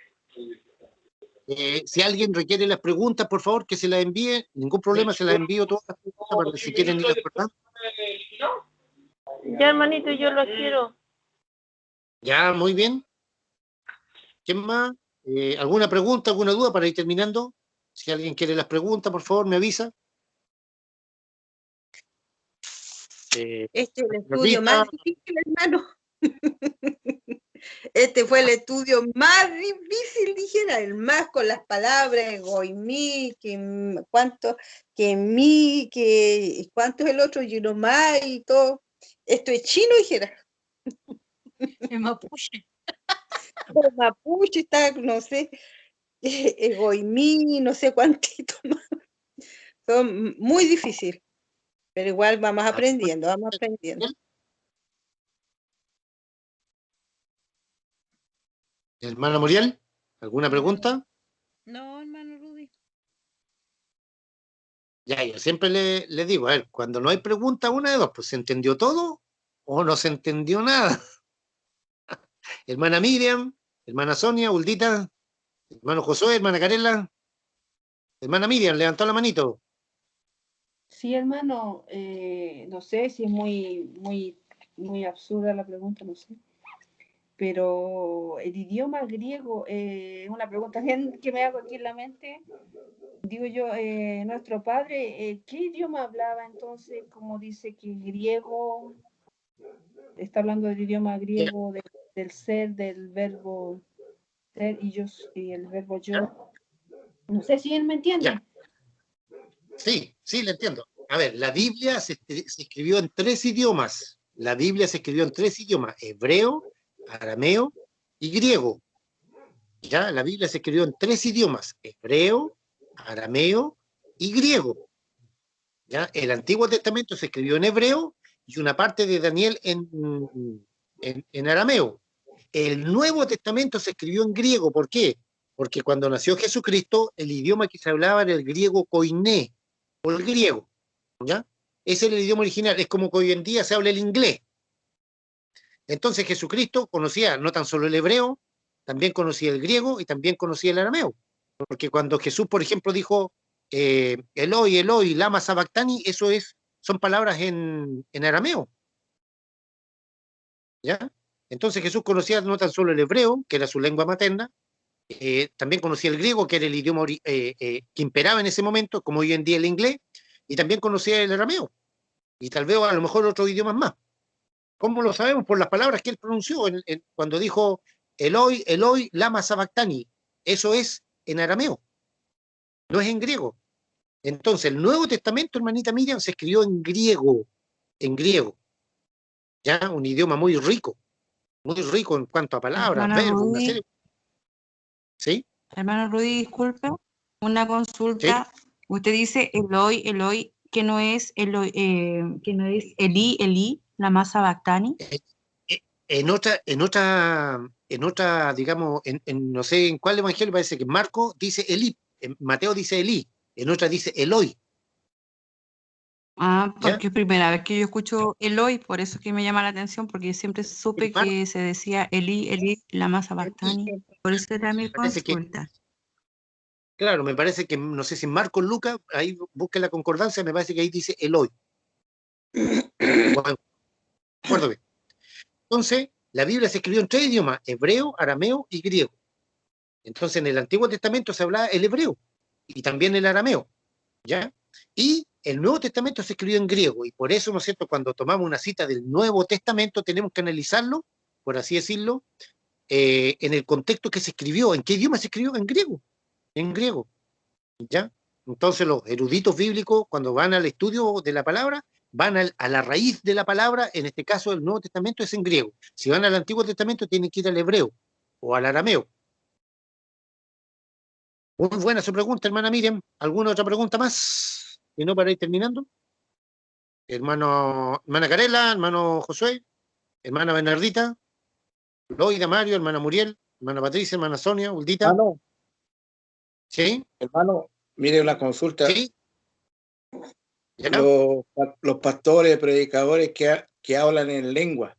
Si alguien requiere las preguntas, por favor, que se las envíe. Ningún problema, se las envío todas las preguntas para que si quieren ir acordando. Ya, hermanito, yo lo quiero. Ya, muy bien. ¿Quién más? ¿Alguna pregunta, alguna duda para ir terminando? Si alguien quiere las preguntas, por favor, me avisa. Este es el estudio más difícil, hermano. Este fue el estudio más difícil, dijera, el más con las palabras, goimí, cuánto, que mi, que cuánto es el otro, yunomai y todo. Esto es chino, dijera. El mapuche. El mapuche está, no sé, goimí, no sé cuántito más. Son muy difíciles, pero igual vamos aprendiendo, Hermana Muriel, ¿alguna pregunta? No, hermano Rudy. Ya, yo siempre le digo, a ver, cuando no hay pregunta, una de dos, pues ¿se entendió todo o no se entendió nada? Hermana Miriam, hermana Sonia, Uldita, hermano Josué, hermana Carela, hermana Miriam, levantó la manito. Sí, hermano, no sé si es muy absurda la pregunta, no sé. Pero el idioma griego es una pregunta que me hago aquí en la mente. Digo yo, nuestro padre, ¿qué idioma hablaba entonces? Como dice que griego, está hablando del idioma griego, del ser, del verbo ser y el verbo yo. No sé si él me entiende. Ya. Sí, le entiendo. A ver, la Biblia se escribió en 3 idiomas. La Biblia se escribió en 3 idiomas, hebreo, arameo y griego. Ya, la Biblia se escribió en 3 idiomas, hebreo, arameo y griego. ¿Ya? El Antiguo Testamento se escribió en hebreo y una parte de Daniel en arameo. El Nuevo Testamento se escribió en griego. ¿Por qué? Porque cuando nació Jesucristo, el idioma que se hablaba era el griego koiné, o el griego. ¿Ya? Ese era el idioma original. Es como que hoy en día se habla el inglés. Entonces Jesucristo conocía no tan solo el hebreo, también conocía el griego y también conocía el arameo. Porque cuando Jesús, por ejemplo, dijo Eloi, Eloi, lama sabactani, son palabras en arameo. ¿Ya? Entonces Jesús conocía no tan solo el hebreo, que era su lengua materna, también conocía el griego, que era el idioma que imperaba en ese momento, como hoy en día el inglés, y también conocía el arameo, y tal vez a lo mejor otros idiomas más. ¿Cómo lo sabemos? Por las palabras que él pronunció cuando dijo Eloi, Eloi, lama sabactani. Eso es en arameo, no es en griego. Entonces, el Nuevo Testamento, hermanita Miriam, se escribió en griego, ya un idioma muy rico en cuanto a palabras, Hermano verbos, una Rudy, serie. ¿Sí? hermano Rudy, disculpe, una ¿Sí? consulta. Usted dice Eloi, Eloi, que no es Eloi, que no es Eli, Eli, la masa Bactani. En otra, digamos, no sé en cuál evangelio parece que Marco dice Elí, en Mateo dice Elí, en otra dice Eloi, Ah, ¿ya? porque es primera vez que yo escucho Eloi, por eso que me llama la atención, porque yo siempre supe que se decía Eli, Eli, la masa Bactani. Por eso era mi Parece que, consulta. claro, me parece que, no sé si Marco o Lucas, ahí busque la concordancia, me parece que ahí dice Eloi. Bueno, recuerdo bien. Entonces, la Biblia se escribió en 3 idiomas, hebreo, arameo y griego. Entonces, en el Antiguo Testamento se hablaba el hebreo y también el arameo, ¿ya? Y el Nuevo Testamento se escribió en griego, y por eso, ¿no es cierto?, cuando tomamos una cita del Nuevo Testamento tenemos que analizarlo, por así decirlo, en el contexto que se escribió. ¿En qué idioma se escribió? En griego, ¿ya? Entonces los eruditos bíblicos, cuando van al estudio de la palabra, van a la raíz de la palabra, en este caso el Nuevo Testamento es en griego. Si van al Antiguo Testamento tienen que ir al hebreo o al arameo. Muy buena su pregunta, hermana Miriam. ¿Alguna otra pregunta más? Y no, para ir terminando. Hermana Carela, hermano Josué, hermana Bernardita, Loida, Mario, hermana Muriel, hermana Patricia, hermana Sonia, Uldita. Hermano, ¿Sí? hermano, mire una consulta. ¿Sí? ¿Ya? Los pastores, predicadores que hablan en lengua.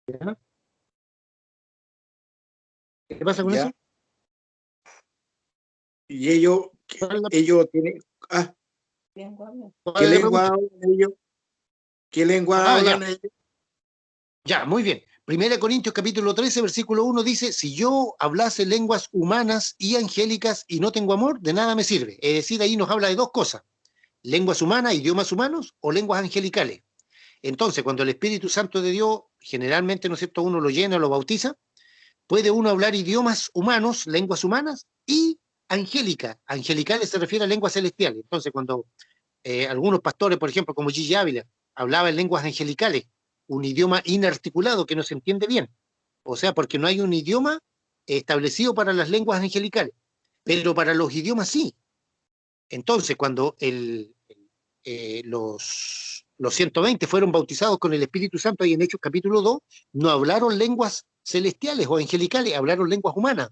¿Ya? ¿Qué pasa con ¿Ya? eso? Y ellos tienen... ¿Qué lengua hablan ellos? ¿Qué lengua hablan ellos? Ya, muy bien. 1 Corintios capítulo 13, versículo 1 dice, si yo hablase lenguas humanas y angélicas y no tengo amor, de nada me sirve. Es decir, ahí nos habla de dos cosas, lenguas humanas, idiomas humanos o lenguas angelicales. Entonces, cuando el Espíritu Santo de Dios, generalmente, ¿no es cierto?, uno lo llena, lo bautiza, puede uno hablar idiomas humanos, lenguas humanas y angélicas. Angelicales se refiere a lenguas celestiales. Entonces, cuando algunos pastores, por ejemplo, como Gigi Ávila, hablaba en lenguas angelicales, un idioma inarticulado que no se entiende bien. O sea, porque no hay un idioma establecido para las lenguas angelicales, pero para los idiomas sí. Entonces, cuando los 120 fueron bautizados con el Espíritu Santo, ahí en Hechos capítulo 2, no hablaron lenguas celestiales o angelicales, hablaron lenguas humanas.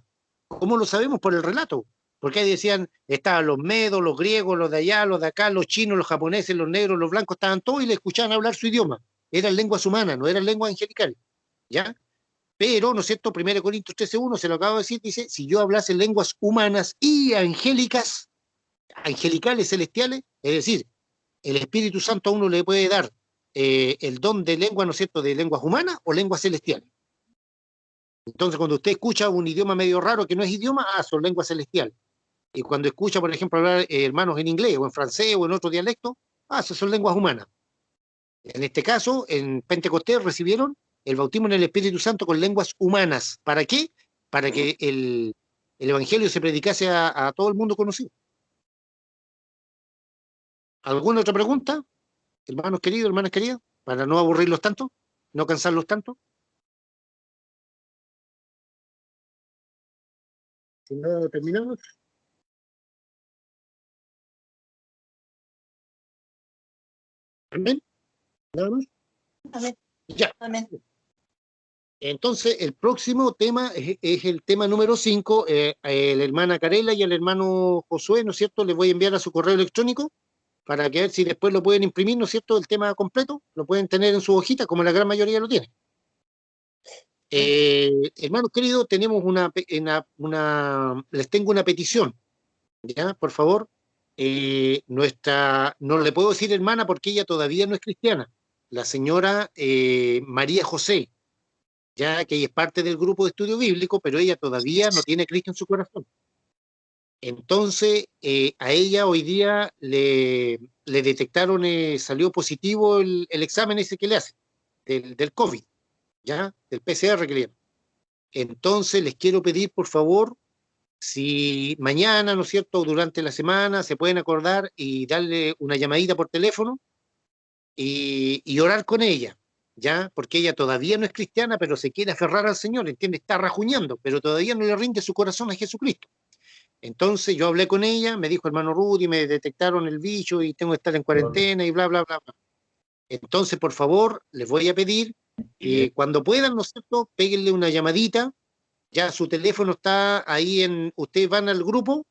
¿Cómo lo sabemos? Por el relato. Porque ahí decían, estaban los medos, los griegos, los de allá, los de acá, los chinos, los japoneses, los negros, los blancos, estaban todos y le escuchaban hablar su idioma. Eran lenguas humanas, no eran lenguas angelicales. ¿Ya? Pero, ¿no es cierto? 1 Corintios 13:1, se lo acabo de decir, dice, si yo hablase lenguas humanas y angélicas, angelicales, celestiales, es decir, el Espíritu Santo a uno le puede dar el don de lengua, ¿no es cierto?, de lenguas humanas o lenguas celestiales. Entonces, cuando usted escucha un idioma medio raro que no es idioma, son lenguas celestiales. Y cuando escucha, por ejemplo, hablar hermanos en inglés o en francés o en otro dialecto, esas son lenguas humanas. En este caso, en Pentecostés recibieron el bautismo en el Espíritu Santo con lenguas humanas. ¿Para qué? Para que el Evangelio se predicase a todo el mundo conocido. ¿Alguna otra pregunta? Hermanos queridos, hermanas queridas, para no aburrirlos tanto, no cansarlos tanto. Si no, terminamos. Amén. Nada más. Amén. Ya. Amén. Entonces, el próximo tema es el tema número 5. A la hermana Carela y al hermano Josué, ¿no es cierto? Les voy a enviar a su correo electrónico para que ver si después lo pueden imprimir, ¿no es cierto? El tema completo, lo pueden tener en su hojita, como la gran mayoría lo tiene. Hermanos queridos, tenemos les tengo una petición, ¿ya? Por favor, no le puedo decir hermana porque ella todavía no es cristiana, la señora María José, ya que ella es parte del grupo de estudio bíblico, pero ella todavía no tiene Cristo en su corazón. Entonces, a ella hoy día le detectaron, salió positivo el examen ese que le hacen, del COVID, ¿ya? Del PCR que le llaman. Entonces, les quiero pedir, por favor, si mañana, ¿no es cierto?, durante la semana se pueden acordar y darle una llamadita por teléfono y orar con ella, ¿ya? Porque ella todavía no es cristiana, pero se quiere aferrar al Señor, ¿entiende? Está rajuñando, pero todavía no le rinde su corazón a Jesucristo. Entonces yo hablé con ella, me dijo hermano Rudy, me detectaron el bicho y tengo que estar en cuarentena y bla, bla, bla, bla. Entonces, por favor, les voy a pedir que cuando puedan, ¿no es cierto?, péguenle una llamadita. Ya su teléfono está ahí ustedes van al grupo,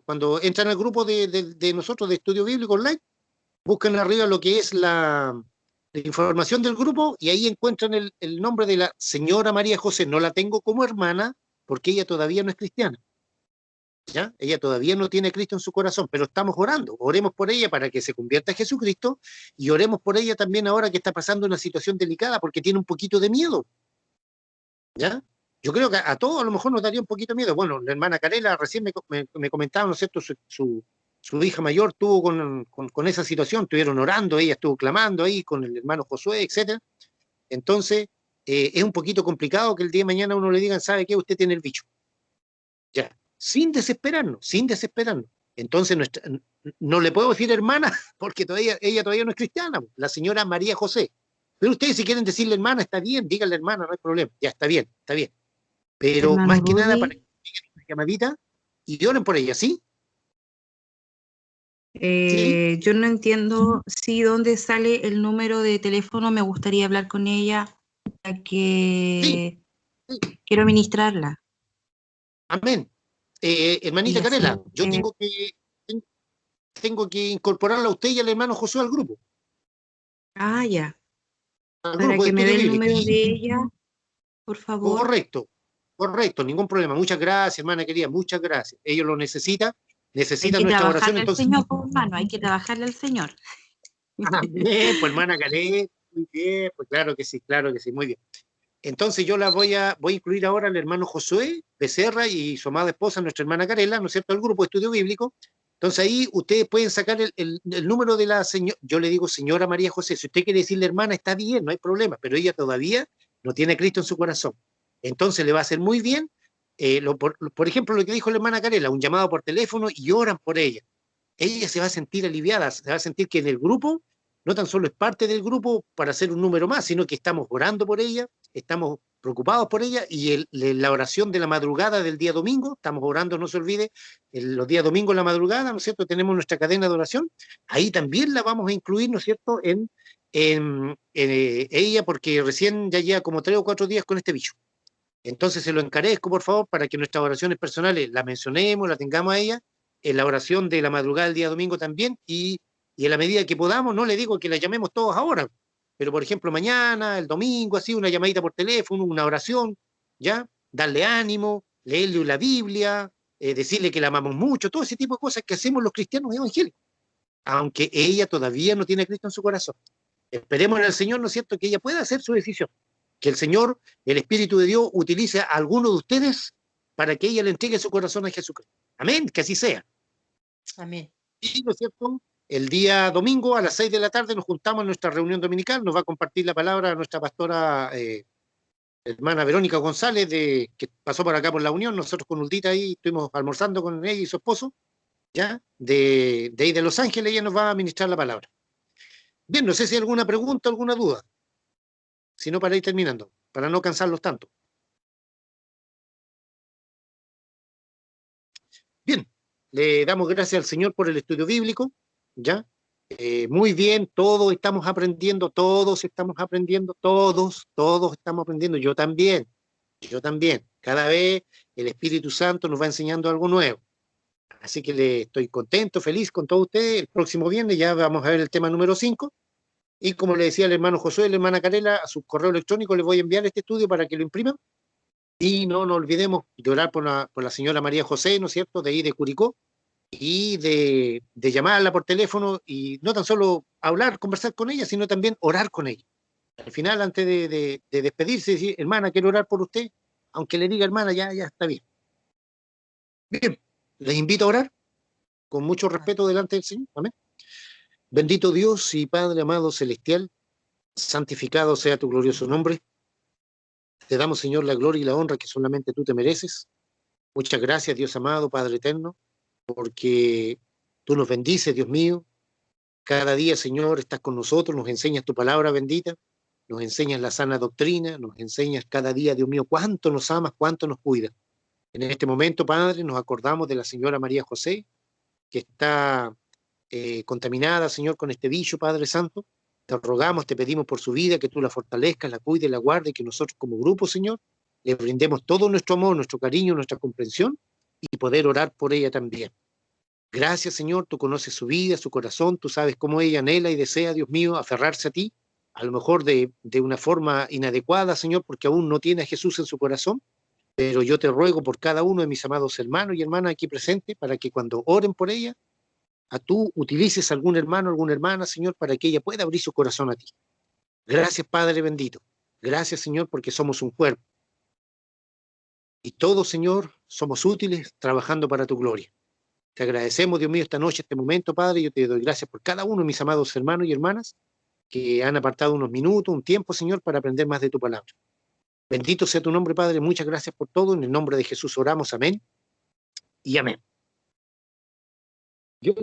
cuando entran al grupo de nosotros de Estudio Bíblico Online, buscan arriba lo que es la información del grupo y ahí encuentran el nombre de la señora María José. No la tengo como hermana porque ella todavía no es cristiana, ¿ya? Ella todavía no tiene a Cristo en su corazón, pero estamos orando. Oremos por ella para que se convierta a Jesucristo y oremos por ella también ahora que está pasando una situación delicada porque tiene un poquito de miedo, ¿ya? Yo creo que a todos a lo mejor nos daría un poquito de miedo. Bueno, la hermana Carela recién me comentaba, ¿no es cierto?, su hija mayor tuvo con esa situación, estuvieron orando, ella estuvo clamando ahí con el hermano Josué, etcétera. Entonces, es un poquito complicado que el día de mañana uno le digan, ¿sabe qué? Usted tiene el bicho. Ya, sin desesperarnos, sin desesperarnos. Entonces, no le puedo decir hermana, porque ella todavía no es cristiana, la señora María José. Pero ustedes si quieren decirle hermana, está bien, díganle hermana, no hay problema. Ya, está bien, está bien. Pero Hermano más que nada Rudy, para que tengan una llamadita y oren por ella, ¿sí? ¿Sí? yo no entiendo si dónde sale el número de teléfono, me gustaría hablar con ella, ya Sí, que sí. quiero ministrarla. Amén. Y Hermanita así, Carela, yo tengo que incorporarla a usted y al hermano Josué ya, al para grupo de que me dé estudio el bíblico. número de ella, por favor. Correcto, correcto, ningún problema. Muchas gracias, hermana querida, muchas gracias. Ellos lo necesitan Hay que nuestra oración, trabajarle al entonces. Señor, pues, hermano, hay que trabajarle al Señor. Bien, pues hermana Carela, muy bien, pues claro que sí, muy bien. Entonces yo voy a incluir ahora al hermano Josué Becerra y su amada esposa, nuestra hermana Carela, ¿no es cierto?, el grupo de estudio bíblico. Entonces ahí ustedes pueden sacar el número de la señora, yo le digo señora María José, si usted quiere decirle hermana, está bien, no hay problema, pero ella todavía no tiene a Cristo en su corazón. Entonces le va a hacer muy bien, por ejemplo, lo que dijo la hermana Carela, un llamado por teléfono y oran por ella. Ella se va a sentir aliviada, se va a sentir que en el grupo no tan solo es parte del grupo para hacer un número más, sino que estamos orando por ella, estamos preocupados por ella y la oración de la madrugada del día domingo, estamos orando, no se olvide, los días domingos en la madrugada, ¿no es cierto?, tenemos nuestra cadena de oración, ahí también la vamos a incluir, ¿no es cierto?, en ella, porque recién ya lleva como 3 o 4 días con este bicho. Entonces se lo encarezco, por favor, para que nuestras oraciones personales la mencionemos, la tengamos a ella, en la oración de la madrugada del día domingo también, y en la medida que podamos, no le digo que la llamemos todos ahora, pero por ejemplo mañana, el domingo, así, una llamadita por teléfono, una oración, ¿ya? Darle ánimo, leerle la Biblia, decirle que la amamos mucho, todo ese tipo de cosas que hacemos los cristianos evangélicos, aunque ella todavía no tiene a Cristo en su corazón. Esperemos en el Señor, ¿no es cierto?, que ella pueda hacer su decisión. Que el Señor, el Espíritu de Dios, utilice a alguno de ustedes para que ella le entregue su corazón a Jesucristo. Amén, que así sea. Amén. Y, ¿no es cierto?, el día domingo a las 6 de la tarde nos juntamos en nuestra reunión dominical, nos va a compartir la palabra nuestra pastora hermana Verónica González, que pasó por acá por la Unión, nosotros con Uldita ahí estuvimos almorzando con ella y su esposo, ¿ya? De ahí de Los Ángeles, ella nos va a ministrar la palabra. Bien, no sé si hay alguna pregunta, alguna duda, si no para ir terminando, para no cansarlos tanto. Bien, le damos gracias al Señor por el estudio bíblico, ¿ya? Muy bien, todos estamos aprendiendo, todos estamos aprendiendo, todos estamos aprendiendo, yo también. Cada vez el Espíritu Santo nos va enseñando algo nuevo. Así que le estoy contento, feliz con todos ustedes. El próximo viernes ya vamos a ver el tema número 5. Y como le decía el hermano Josué, la hermana Carela, a su correo electrónico les voy a enviar este estudio para que lo impriman. Y no nos olvidemos de orar por la señora María José, ¿no es cierto?, de ahí de Curicó, y de llamarla por teléfono y no tan solo hablar, conversar con ella, sino también orar con ella. Al final, antes de despedirse, decir, hermana, quiero orar por usted, aunque le diga, hermana, ya está bien. Bien, les invito a orar con mucho respeto delante del Señor. Amén. Bendito Dios y Padre amado celestial, santificado sea tu glorioso nombre. Te damos, Señor, la gloria y la honra que solamente tú te mereces. Muchas gracias, Dios amado, Padre eterno, porque tú nos bendices, Dios mío. Cada día, Señor, estás con nosotros, nos enseñas tu palabra bendita, nos enseñas la sana doctrina, nos enseñas cada día, Dios mío, cuánto nos amas, cuánto nos cuidas. En este momento, Padre, nos acordamos de la señora María José, que está contaminada, Señor, con este bicho, Padre Santo. Te rogamos, te pedimos por su vida, que tú la fortalezcas, la cuides, la guardes, que nosotros como grupo, Señor, le brindemos todo nuestro amor, nuestro cariño, nuestra comprensión y poder orar por ella también. Gracias, Señor, tú conoces su vida, su corazón, tú sabes cómo ella anhela y desea, Dios mío, aferrarse a ti, a lo mejor de una forma inadecuada, Señor, porque aún no tiene a Jesús en su corazón, pero yo te ruego por cada uno de mis amados hermanos y hermanas aquí presentes, para que cuando oren por ella, a tú utilices a algún hermano, alguna hermana, Señor, para que ella pueda abrir su corazón a ti. Gracias, Padre bendito. Gracias, Señor, porque somos un cuerpo. Y todos, Señor, somos útiles trabajando para tu gloria. Te agradecemos, Dios mío, esta noche, este momento, Padre. Yo te doy gracias por cada uno de mis amados hermanos y hermanas que han apartado unos minutos, un tiempo, Señor, para aprender más de tu palabra. Bendito sea tu nombre, Padre. Muchas gracias por todo. En el nombre de Jesús oramos. Amén y amén.